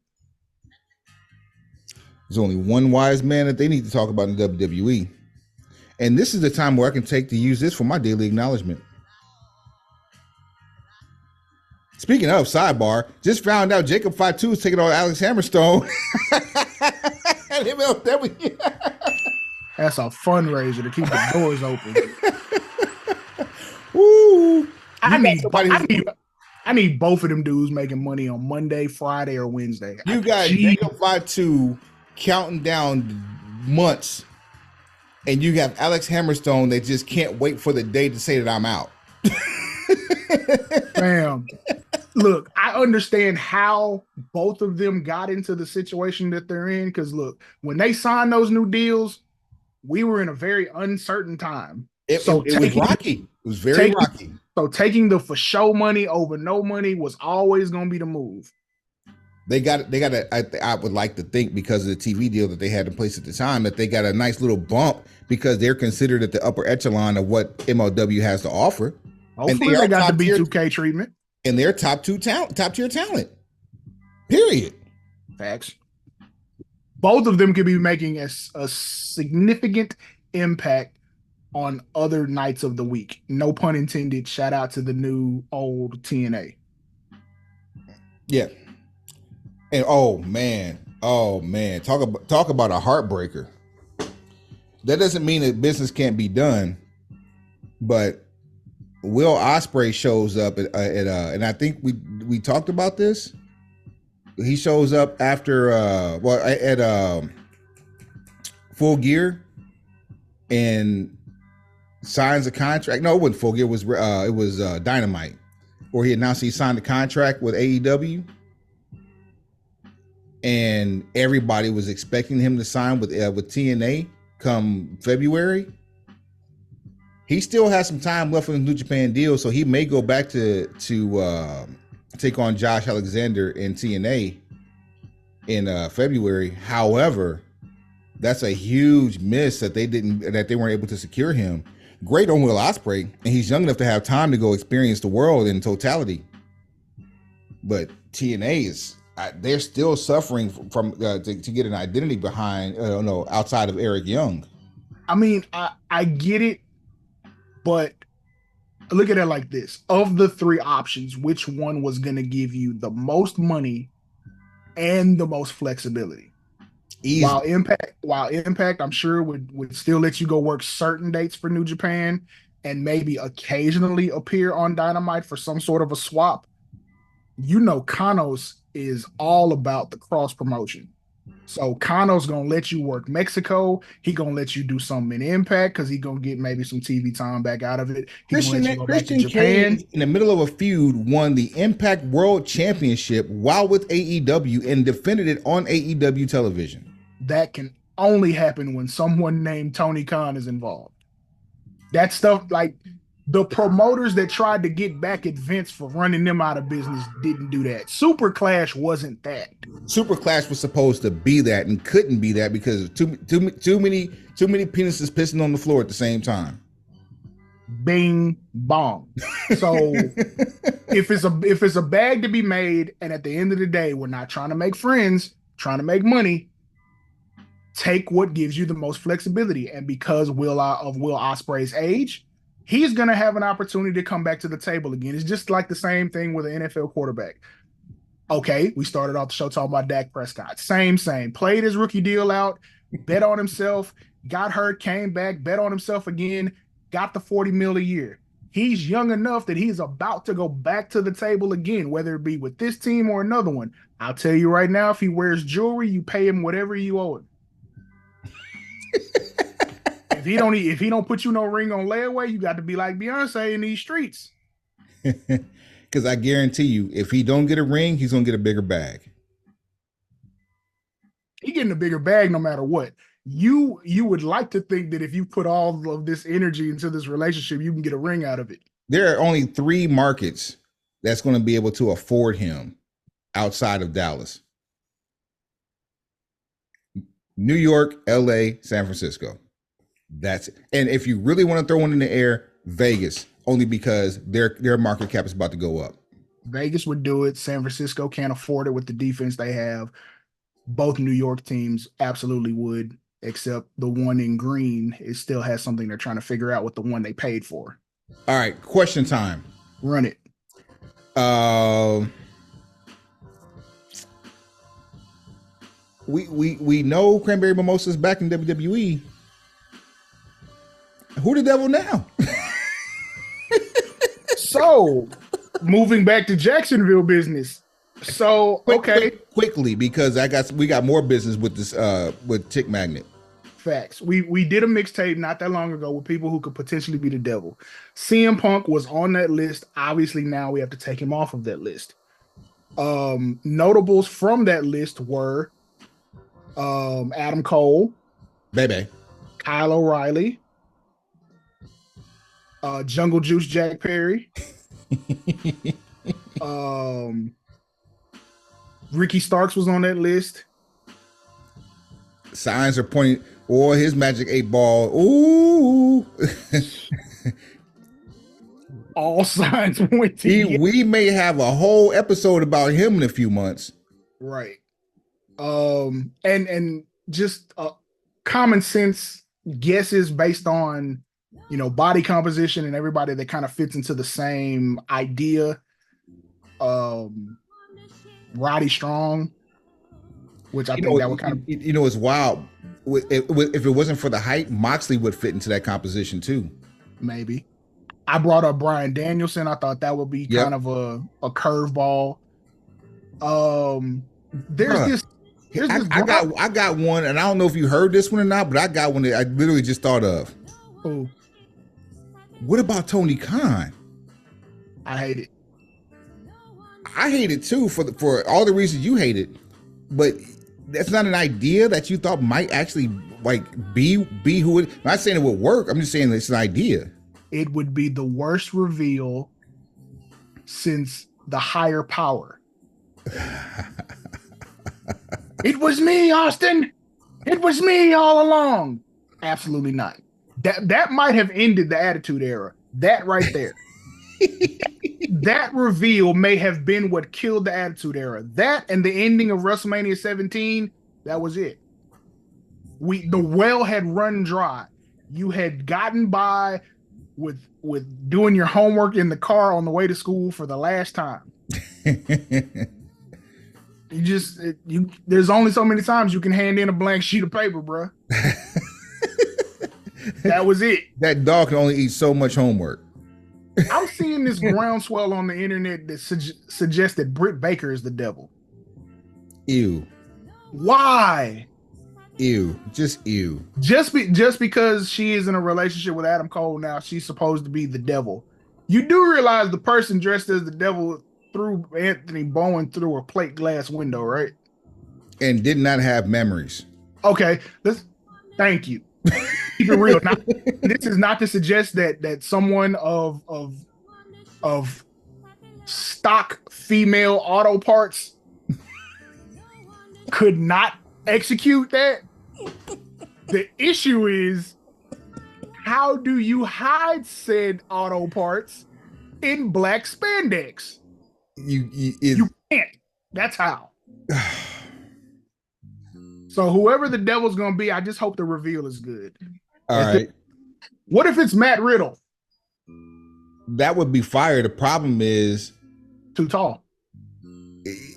There's only one wise man that they need to talk about in WWE. And this is the time where I can take to use this for my daily acknowledgement. Speaking of sidebar, just found out Jacob Fatu is taking on Alex Hammerstone. That's a fundraiser to keep the doors open. Woo! I need both of them dudes making money on Monday, Friday, or Wednesday. You got Jacob Fatu counting down months, and you have Alex Hammerstone that just can't wait for the day to say that I'm out. Bam. Look, I understand how both of them got into the situation that they're in. Because look, when they signed those new deals, we were in a very uncertain time. It was rocky. It was very rocky. So taking the for show money over no money was always going to be the move. They got I would like to think, because of the TV deal that they had in place at the time, that they got a nice little bump because they're considered at the upper echelon of what MLW has to offer. Hopefully they got the B2K treatment. And they're top tier talent. Period. Facts. Both of them could be making a significant impact on other nights of the week. No pun intended. Shout out to the new old TNA. Yeah. And oh man, talk about a heartbreaker. That doesn't mean that business can't be done, but Will Ospreay shows up at and I think we talked about this. He shows up after at Full Gear and signs a contract. No, it wasn't Full Gear. It was Dynamite, where he announced he signed a contract with AEW, and everybody was expecting him to sign with TNA come February. He still has some time left on the New Japan deal, so he may go back to take on Josh Alexander in TNA in February. However, that's a huge miss that they weren't able to secure him. Great on Will Ospreay, and he's young enough to have time to go experience the world in totality. But TNA they're still suffering from to get an identity behind outside of Eric Young. I mean, I get it. But look at it like this. Of the three options, which one was going to give you the most money and the most flexibility? Easily. While Impact, I'm sure would still let you go work certain dates for New Japan and maybe occasionally appear on Dynamite for some sort of a swap. You know, Kanos is all about the cross promotion. So Kano's gonna let you work Mexico. He gonna let you do something in Impact because he gonna get maybe some TV time back out of it. He gonna let you go back to Christian Japan. Cage, in the middle of a feud, won the Impact World Championship while with AEW and defended it on AEW television. That can only happen when someone named Tony Khan is involved. That stuff, like the promoters that tried to get back at Vince for running them out of business didn't do that. Super Clash wasn't that. Super Clash was supposed to be that and couldn't be that because too many penises pissing on the floor at the same time. Bing bong. So if it's a bag to be made, and at the end of the day, we're not trying to make friends, trying to make money. Take what gives you the most flexibility. And because Will Ospreay's age, he's going to have an opportunity to come back to the table again. It's just like the same thing with an NFL quarterback. Okay, we started off the show talking about Dak Prescott. Same. Played his rookie deal out, bet on himself, got hurt, came back, bet on himself again, got the $40 million a year. He's young enough that he's about to go back to the table again, whether it be with this team or another one. I'll tell you right now, if he wears jewelry, you pay him whatever you owe him. If he don't put you no ring on layaway, you got to be like Beyonce in these streets. Because I guarantee you, if he don't get a ring, he's gonna get a bigger bag. He getting a bigger bag no matter what. You would like to think that if you put all of this energy into this relationship, you can get a ring out of it. There are only 3 markets that's going to be able to afford him outside of Dallas: New York, LA, San Francisco. That's it. And if you really want to throw one in the air, Vegas, only because their market cap is about to go up. Vegas would do it. San Francisco can't afford it with the defense they have. Both New York teams absolutely would, except the one in green, it still has something they're trying to figure out with the one they paid for. All right, question time. Run it. We know Cranberry Mimosa's back in WWE. Who the devil now? So, moving back to Jacksonville business. So, okay. Quickly, because we got more business with this with Tick Magnet. Facts. We did a mixtape not that long ago with people who could potentially be the devil. CM Punk was on that list. Obviously, now we have to take him off of that list. Notables from that list were Adam Cole, Baby, Kyle O'Reilly, Jungle Juice Jack Perry, Ricky Starks was on that list. Signs are pointing, or his magic 8 ball. Ooh. All signs point to we may have a whole episode about him in a few months. Right. And just common sense guesses based on, body composition and everybody that kind of fits into the same idea. Roddy Strong, which I think that would kind of, it's wild. If it wasn't for the height, Moxley would fit into that composition too. Maybe. I brought up Bryan Danielson. I thought that would be kind of a curveball. I got one, and I don't know if you heard this one or not, but I got one that I literally just thought of. Who? What about Tony Khan? I hate it. I hate it too for all the reasons you hate it, but that's not an idea that you thought might actually be who it. I'm not saying it would work. I'm just saying it's an idea. It would be the worst reveal since the higher power. It was me, Austin. It was me all along. Absolutely not. That might have ended the Attitude Era. That right there. That reveal may have been what killed the Attitude Era. That and the ending of WrestleMania 17, that was it. The well had run dry. You had gotten by with doing your homework in the car on the way to school for the last time. You just you there's only so many times you can hand in a blank sheet of paper, bro. That was it. That dog can only eat so much homework. I'm seeing this groundswell on the internet that suggests that Britt Baker is the devil. Ew. Why? Ew. Just ew. Just because she is in a relationship with Adam Cole now, she's supposed to be the devil. You do realize the person dressed as the devil threw Anthony Bowen through a plate glass window, right? And did not have memories. Okay, thank you. Keep it real. This is not to suggest that someone of stock female auto parts could not execute that. The issue is, how do you hide said auto parts in black spandex? You can't. That's how. So whoever the devil's gonna be, I just hope the reveal is good. All right. What if it's Matt Riddle? That would be fire. The problem is too tall.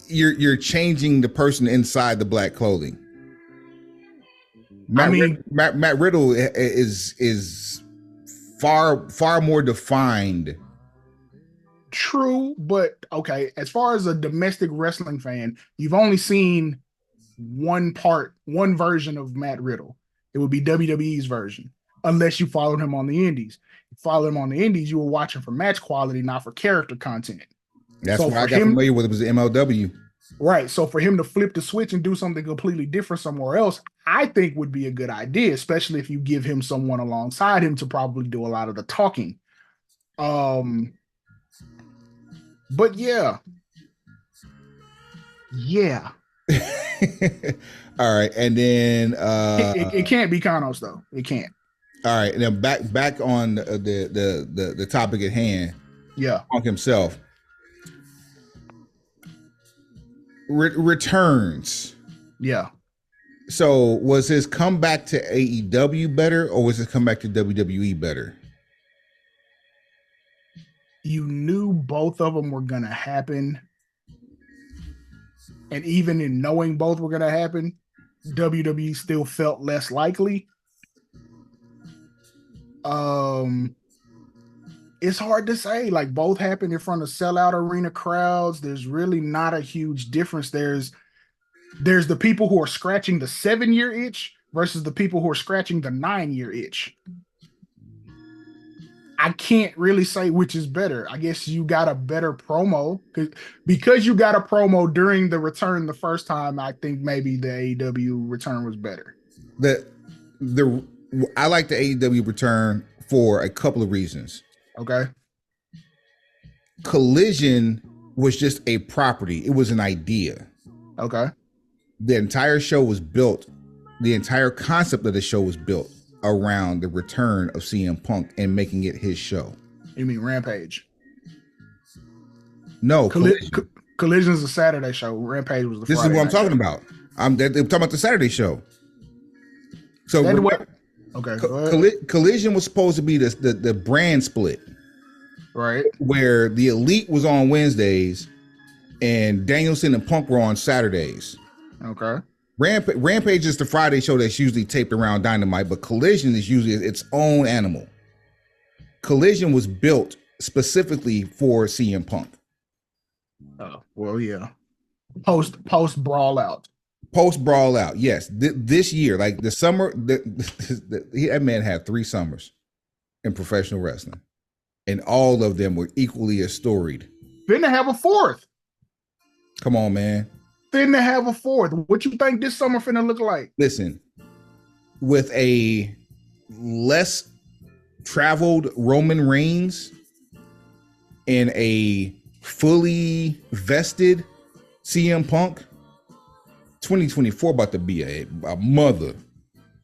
You're changing the person inside the black clothing. Matt Riddle is far more defined. True, but okay. As far as a domestic wrestling fan, you've only seen one version of Matt Riddle. It would be WWE's version, unless you followed him on the indies. You followed him on the indies, you were watching for match quality, not for character content. That's why I got familiar with it, was the MLW. Right. So for him to flip the switch and do something completely different somewhere else, I think would be a good idea, especially if you give him someone alongside him to probably do a lot of the talking. But yeah. All right, and then it can't be Kanos though. It can't. All right, and then back on the topic at hand. Yeah, Punk himself returns. Yeah. So was his comeback to AEW better, or was his comeback to WWE better? You knew both of them were gonna happen. And even in knowing both were going to happen, WWE still felt less likely. It's hard to say. Like, both happened in front of sellout arena crowds. There's really not a huge difference. There's the people who are scratching the 7-year itch versus the people who are scratching the 9-year itch. I can't really say which is better. I guess you got a better promo because you got a promo during the return the first time. I think maybe the AEW return was better. I like the AEW return for a couple of reasons. Okay. Collision was just a property. It was an idea. Okay. The entire show was built. The entire concept of the show was built around the return of CM Punk and making it his show. You mean Rampage? No, Collision is a Saturday show. Rampage was the This Friday is what I'm talking show. about. I'm talking about the Saturday show. So okay, Collision was supposed to be the brand split, right? Where the Elite was on Wednesdays and Danielson and Punk were on Saturdays. Okay. Rampage is the Friday show that's usually taped around Dynamite, but Collision is usually its own animal. Collision was built specifically for CM Punk. Oh, well, yeah. Post brawl out. Post brawl out, yes. This year, like the summer, that man had 3 summers in professional wrestling, and all of them were equally as storied. Finna have a 4th. Come on, man. Finna have a 4th. What you think this summer finna look like? Listen, with a less traveled Roman Reigns and a fully vested CM Punk, 2024 about to be a mother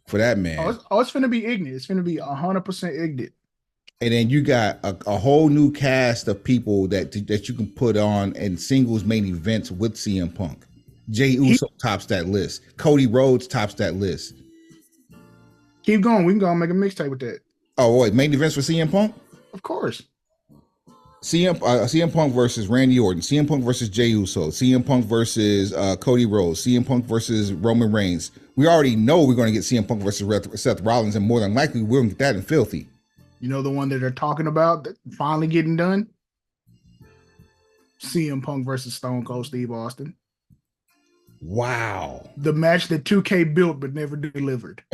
for that man. It's finna be ignorant. It's finna be 100% ignorant. And then you got a whole new cast of people that you can put on in singles main events with CM Punk. Jey Uso tops that list. Cody Rhodes tops that list. Keep going. We can go and make a mixtape with that. Oh, wait, main events for CM Punk? Of course. CM Punk versus Randy Orton, CM Punk versus Jey Uso, CM Punk versus Cody Rhodes, CM Punk versus Roman Reigns. We already know we're going to get CM Punk versus Seth Rollins, and more than likely we're going to get that in Filthy. You know the one that they're talking about that finally getting done? CM Punk versus Stone Cold Steve Austin. Wow. The match that 2K built but never delivered.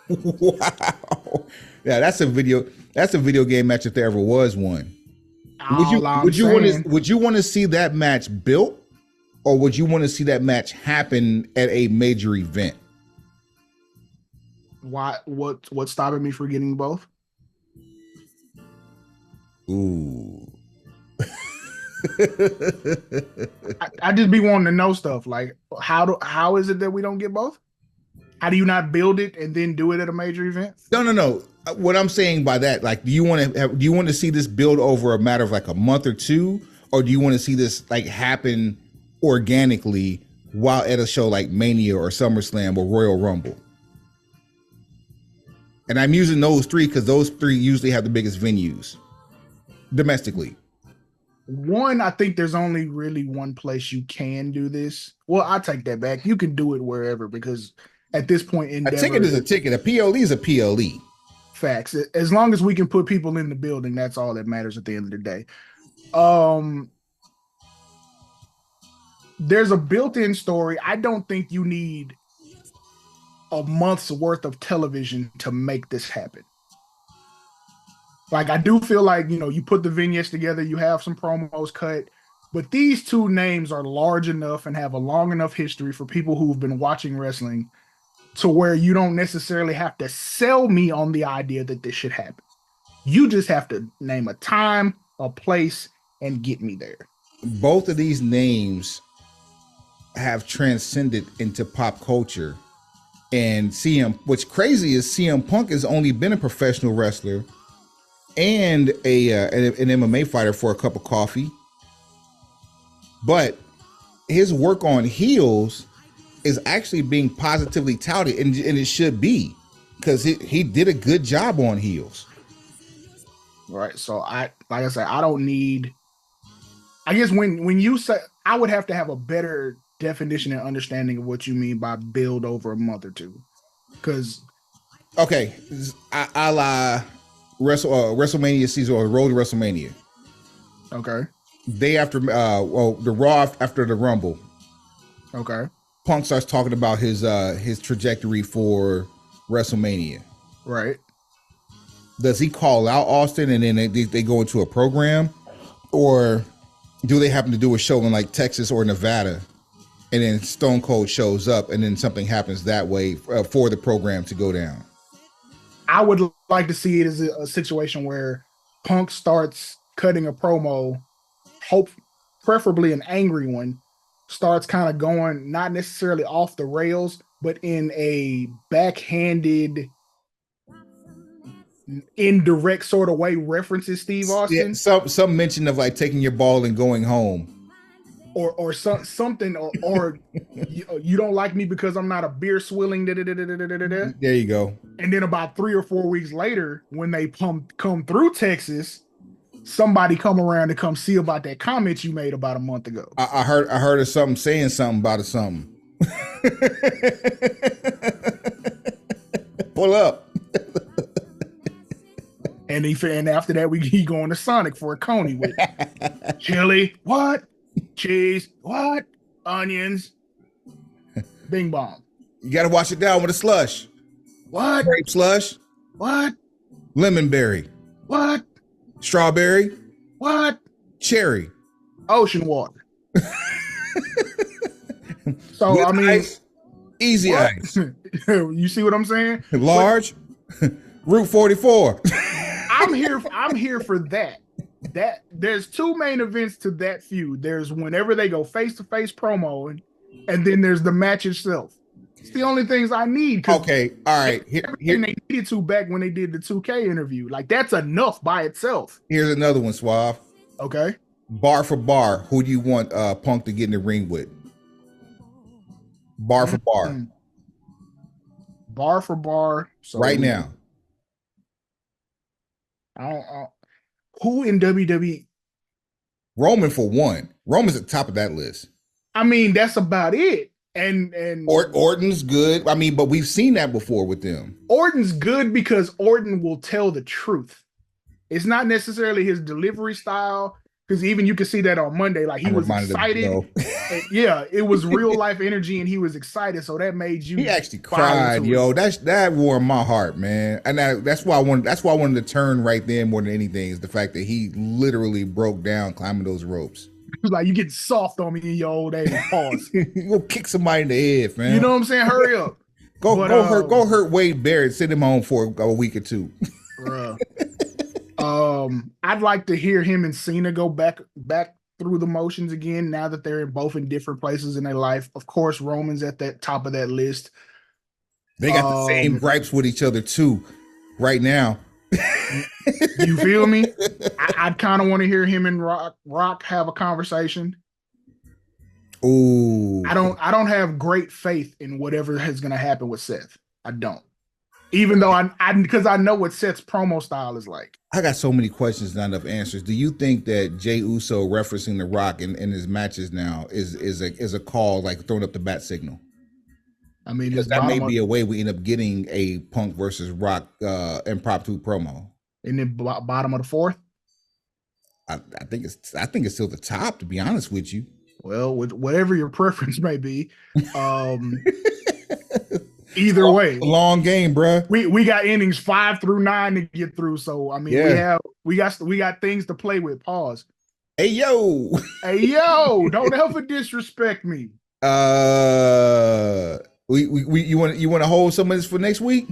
Wow. Yeah, that's a video game match if there ever was one. Would you want to see that match built, or would you want to see that match happen at a major event? Why? What's stopping me from getting both? Ooh. I just be wanting to know stuff like how is it that we don't get both? How do you not build it and then do it at a major event? No. What I'm saying by that, like, do you want to see this build over a matter of like a month or two, or do you want to see this like happen organically while at a show like Mania or SummerSlam or Royal Rumble? And I'm using those three because those three usually have the biggest venues domestically. One, I think there's only really one place you can do this. Well, I take that back. You can do it wherever because at this point, a ticket is a ticket. A PLE is a PLE. Facts. As long as we can put people in the building, that's all that matters at the end of the day. There's a built-in story. I don't think you need a month's worth of television to make this happen. Like, I do feel like, you put the vignettes together, you have some promos cut, but these two names are large enough and have a long enough history for people who've been watching wrestling to where you don't necessarily have to sell me on the idea that this should happen. You just have to name a time, a place, and get me there. Both of these names have transcended into pop culture. And what's crazy is CM Punk has only been a professional wrestler and an MMA fighter for a cup of coffee. But his work on heels is actually being positively touted, and it should be, because he did a good job on heels. Right. So like I said, I don't need. I guess when you say, I would have to have a better definition and understanding of what you mean by build over a month or two, because. Okay, a la WrestleMania season or the road to WrestleMania. Okay. Day after, the Raw after the Rumble. Okay. Punk starts talking about his trajectory for WrestleMania. Right. Does he call out Austin and then they go into a program, or do they happen to do a show in like Texas or Nevada, and then Stone Cold shows up and then something happens that way for the program to go down? I would like to see it as a situation where Punk starts cutting a promo, preferably an angry one, starts kind of going not necessarily off the rails, but in a backhanded, indirect sort of way references Steve Austin. Yeah, some mention of like taking your ball and going home. Or something, or you don't like me because I'm not a beer swilling. There you go. And then about 3 or 4 weeks later, when they come through Texas, somebody come around to come see about that comment you made about a month ago. I heard of something saying something about it. Something. Pull up. And after that, he going to Sonic for a Coney with chili, what? Cheese, what? Onions, bing bong. You got to wash it down with a slush. What? Grape slush. What? Lemonberry. What? Strawberry. What? Cherry. Ocean water. So with I mean, ice, easy what? ice. You see what I'm saying? Large. Route 44. I'm here for that. That there's two main events to that feud. There's whenever they go face-to-face promo, and then there's the match itself. It's the only things I need. Okay, all right. Everything they needed to back when they did the 2K interview. Like, that's enough by itself. Here's another one, Suave. Okay. Bar for bar, who do you want Punk to get in the ring with? Bar for bar. Bar for bar. So right now. I don't Who in WWE? Roman for one. Roman's at the top of that list. I mean, that's about it. And Orton's good. I mean, but we've seen that before with them. Orton's good because Orton will tell the truth. It's not necessarily his delivery style, because even you can see that on Monday, like he was excited. Yeah, it was real life energy, and he was excited, so that made you. He actually cried, yo. That warmed my heart, man. And that's why I wanted. That's why I wanted to turn right there more than anything, is the fact that he literally broke down climbing those ropes. Like, you get soft on me in your old age. Pause. You go kick somebody in the head, man. You know what I'm saying? Hurry up. Go hurt Wade Barrett. Send him home for a week or two. I'd like to hear him and Cena go back through the motions again, now that they're both in different places in their life. Of course, Roman's at that top of that list. They got the same gripes with each other too, right now. You feel me? I'd kind of want to hear him and Rock have a conversation. Ooh. I don't have great faith in whatever is going to happen with Seth. I don't. Even though because I know what Seth's promo style is like. I got so many questions, not enough answers. Do you think that Jey Uso referencing The Rock in his matches now is a call, like throwing up the bat signal? I mean, that may be a way we end up getting a Punk versus Rock impromptu promo. In the bottom of the fourth? I think it's still the top, to be honest with you. Well, with whatever your preference may be. Either way, long game, bro. We got innings 5 through 9 to get through, so I mean, we got things to play with. Pause. Hey yo, don't ever disrespect me. You want to hold some of this for next week?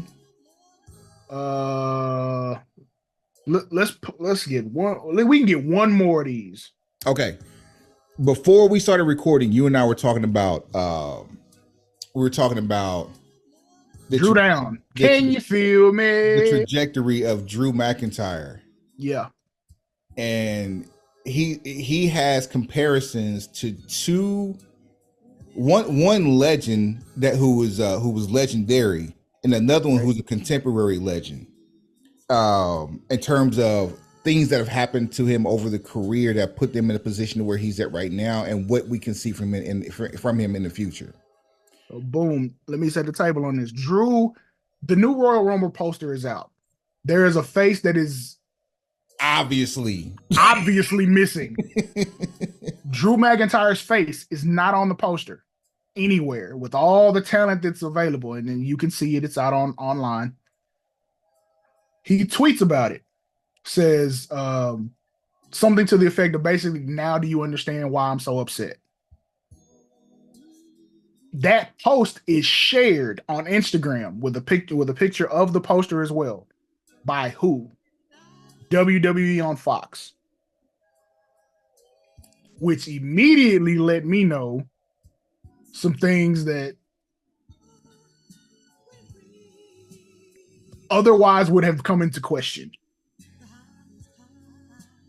Let's get one. We can get one more of these. Okay. Before we started recording, you and I were talking about Drew down. Can you feel me? The trajectory of Drew McIntyre. Yeah. And he has comparisons to one legend who was legendary, and another one who's a contemporary legend. In terms of things that have happened to him over the career that put them in a position where he's at right now, and what we can see from him in the future. Boom. Let me set the table on this. Drew, the new Royal Rumble poster is out. There is a face that is obviously missing. Drew McIntyre's face is not on the poster anywhere, with all the talent that's available. And then you can see it. It's out online. He tweets about it. Says something to the effect of basically, now do you understand why I'm so upset? That post is shared on Instagram with a picture of the poster as well. By who? WWE on Fox. Which immediately let me know some things that otherwise would have come into question.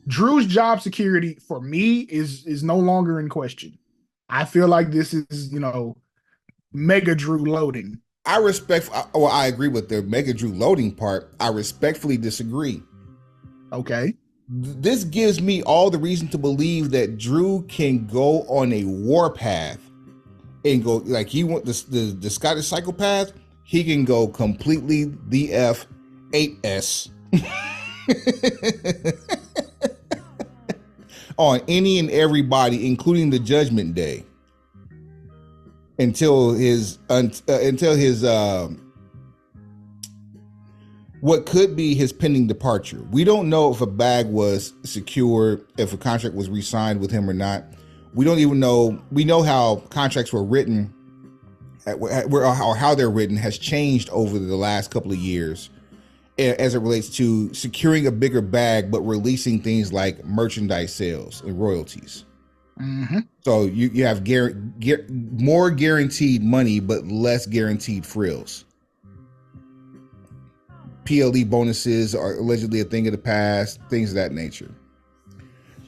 Drew's job security for me is no longer in question. I feel like this is, Mega Drew loading. I agree with the Mega Drew loading part. I respectfully disagree. Okay. This gives me all the reason to believe that Drew can go on a warpath and go, like he went the Scottish psychopath. He can go completely the F8S on any and everybody, including the Judgment Day, until his what could be his pending departure. We don't know if a bag was secured, if a contract was re-signed with him or not. We don't even know. We know how contracts were written, or how they're written has changed over the last couple of years as it relates to securing a bigger bag, but releasing things like merchandise sales and royalties. Mm-hmm. So you have more guaranteed money, but less guaranteed frills. PLE bonuses are allegedly a thing of the past, things of that nature.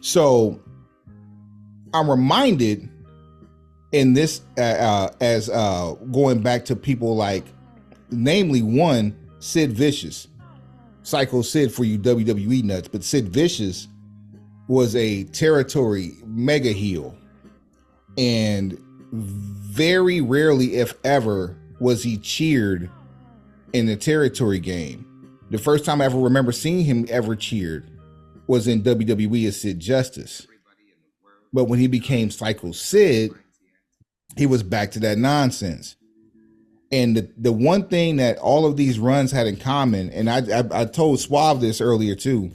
So I'm reminded in this as going back to people like, namely one, Sid Vicious. Psycho Sid for you WWE nuts, but Sid Vicious was a territory mega heel. And very rarely, if ever, was he cheered in the territory game. The first time I ever remember seeing him ever cheered was in WWE as Sid Justice. But when he became Psycho Sid, he was back to that nonsense. And the one thing that all of these runs had in common, and I told Suave this earlier too,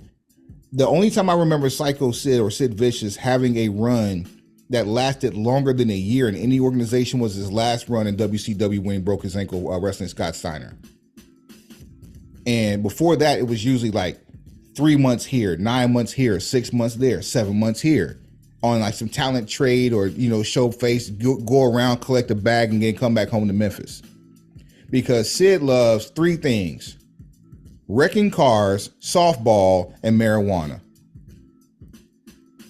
the only time I remember Psycho Sid or Sid Vicious having a run that lasted longer than a year in any organization was his last run in WCW when he broke his ankle wrestling Scott Steiner. And before that, it was usually like 3 months here, 9 months here, 6 months there, 7 months here on like some talent trade or, show face, go around, collect a bag and then come back home to Memphis. Because Sid loves three things: wrecking cars, softball, and marijuana.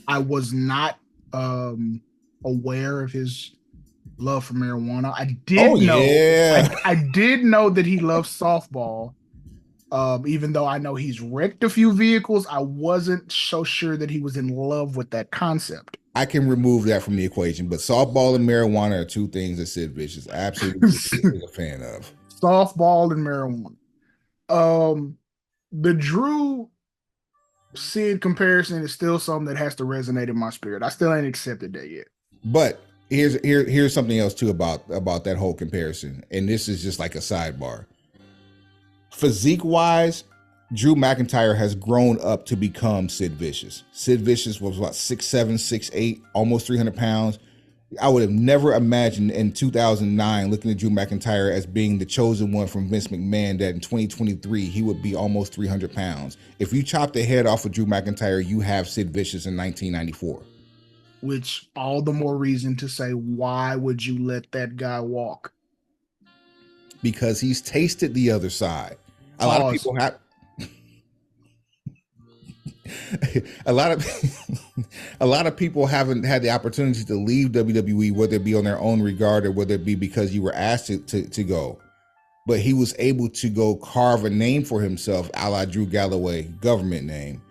I was not aware of his love for marijuana. I did know. Yeah. I did know that he loves softball. Even though I know he's wrecked a few vehicles, I wasn't so sure that he was in love with that concept. I can remove that from the equation, but softball and marijuana are two things that Sid Vicious absolutely is a fan of. Softball and marijuana. The Drew Sid comparison is still something that has to resonate in my spirit. I still ain't accepted that yet. But here's something else too about that whole comparison, and this is just like a sidebar. Physique wise, Drew McIntyre has grown up to become Sid Vicious. Sid Vicious was what, 6'7", 6'8", almost 300 pounds. I would have never imagined in 2009 looking at Drew McIntyre as being the chosen one from Vince McMahon that in 2023 he would be almost 300 pounds. If you chop the head off of Drew McIntyre, you have Sid Vicious in 1994. Which all the more reason to say, why would you let that guy walk? Because he's tasted the other side. A lot of people have. a lot of people haven't had the opportunity to leave WWE, whether it be on their own regard or whether it be because you were asked to go. But he was able to go carve a name for himself, a la Drew Galloway, government name,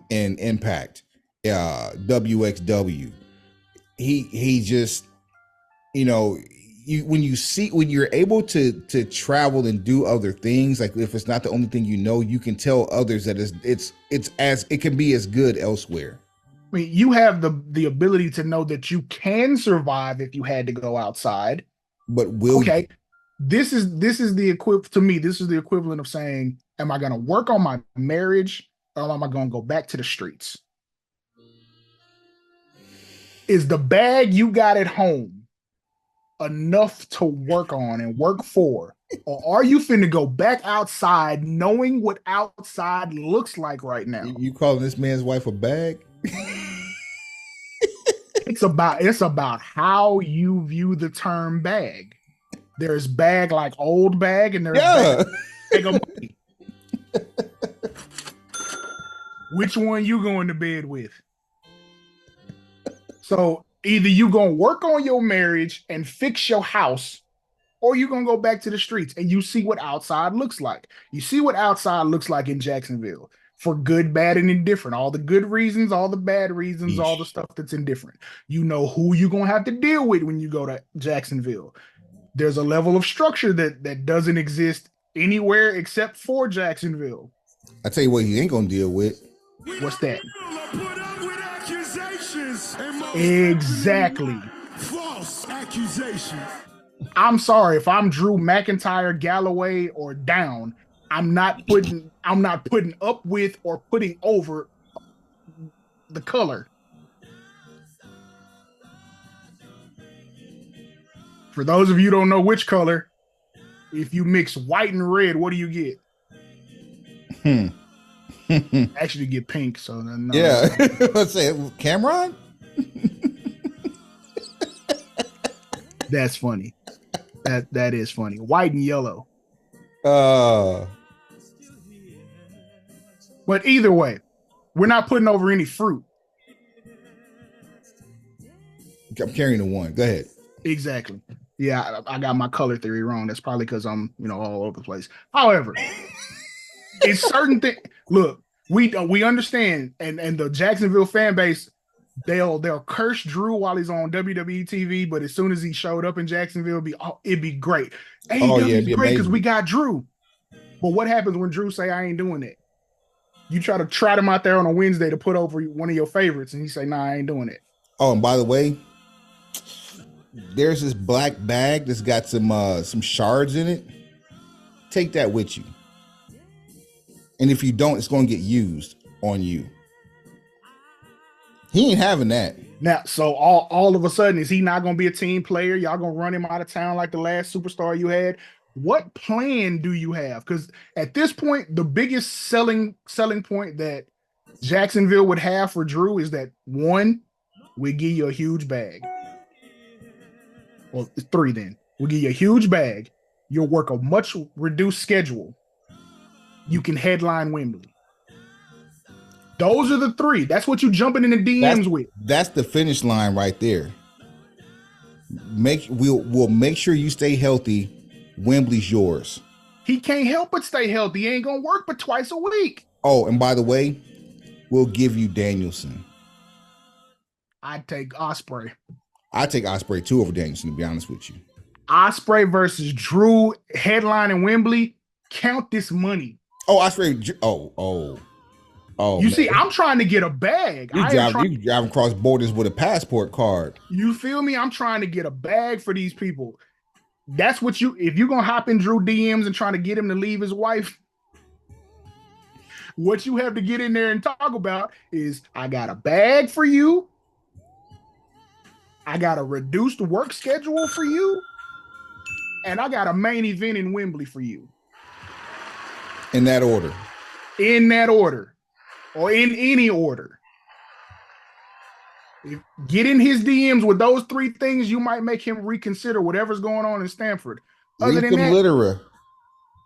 in Impact, WXW. He just, when you're able to travel and do other things, like if it's not the only thing you can tell others that it can be as good elsewhere. I mean, you have the ability to know that you can survive if you had to go outside. But okay, this is the equivalent to me. This is the equivalent of saying, am I going to work on my marriage or am I going to go back to the streets? Is the bag you got at home enough to work on and work for, or are you finna go back outside knowing what outside looks like right now? You calling this man's wife a bag? It's about how you view the term bag. There's bag like old bag, and there's bag of money. Which one you going to bed with? So either you gonna work on your marriage and fix your house, or you gonna go back to the streets and you see what outside looks like. You see what outside looks like in Jacksonville, for good, bad, and indifferent. All the good reasons, all the bad reasons, all the stuff that's indifferent. You know who you're gonna have to deal with when you go to Jacksonville. There's a level of structure that doesn't exist anywhere except for Jacksonville. I tell you what he ain't gonna deal with. What's that? Exactly. False accusations. I'm sorry if I'm Drew McIntyre, Galloway, or down. I'm not putting up with or putting over the color. For those of you who don't know which color, if you mix white and red, what do you get? Actually, you get pink. So no, yeah, let's say Cameron. That's funny. That is funny. White and yellow. But either way, we're not putting over any fruit. I'm carrying the one. Go ahead. Exactly. Yeah, I got my color theory wrong. That's probably because I'm, all over the place. However, It's certain things. Look, we understand, and the Jacksonville fan base, they'll curse Drew while he's on WWE TV, but as soon as he showed up in Jacksonville, it'd be great. Oh AEW yeah, it'd is be great because we amazing. got Drew. But what happens when Drew say I ain't doing it? You try to trot him out there on a Wednesday to put over one of your favorites, and he say, "Nah, I ain't doing it." Oh, and by the way, there's this black bag that's got some shards in it. Take that with you. And if you don't, it's going to get used on you. He ain't having that. Now, so all of a sudden, is he not going to be a team player? Y'all going to run him out of town like the last superstar you had? What plan do you have? Because at this point, the biggest selling point that Jacksonville would have for Drew is that, one, we give you a huge bag. Well, it's three then. We'll give you a huge bag. You'll work a much reduced schedule. You can headline Wembley. Those are the three. That's what you jumping in the DMs with. That's the finish line right there. We'll make sure you stay healthy. Wembley's yours. He can't help but stay healthy. He ain't gonna work but twice a week. Oh, and by the way, we'll give you Danielson. I'd take Ospreay. I take Ospreay too over Danielson, to be honest with you. Ospreay versus Drew headlining Wembley. Count this money. Oh, Ospreay. Oh. You see, I'm trying to get a bag. You driving across borders with a passport card. You feel me? I'm trying to get a bag for these people. That's what if you're gonna hop in Drew DMs and trying to get him to leave his wife, what you have to get in there and talk about is, I got a bag for you. I got a reduced work schedule for you. And I got a main event in Wembley for you. In that order. In that order. Or in any order. Get in his DMs with those three things, you might make him reconsider whatever's going on in Stanford. Other than that, litera.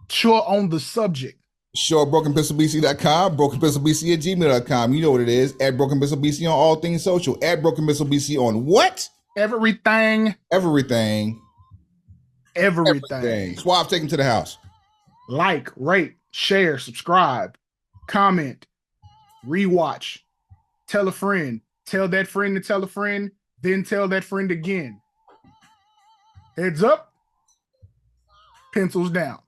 Sure on the subject. Sure, brokenpistolbc.com, brokenpistolbc@gmail.com. You know what it is. At brokenpistolbc on all things social. At brokenpistolbc on what? Everything. Swab, take him to the house. Like, rate, share, subscribe, comment, rewatch, tell a friend. Tell that friend to tell a friend, then tell that friend again. Heads up, pencils down.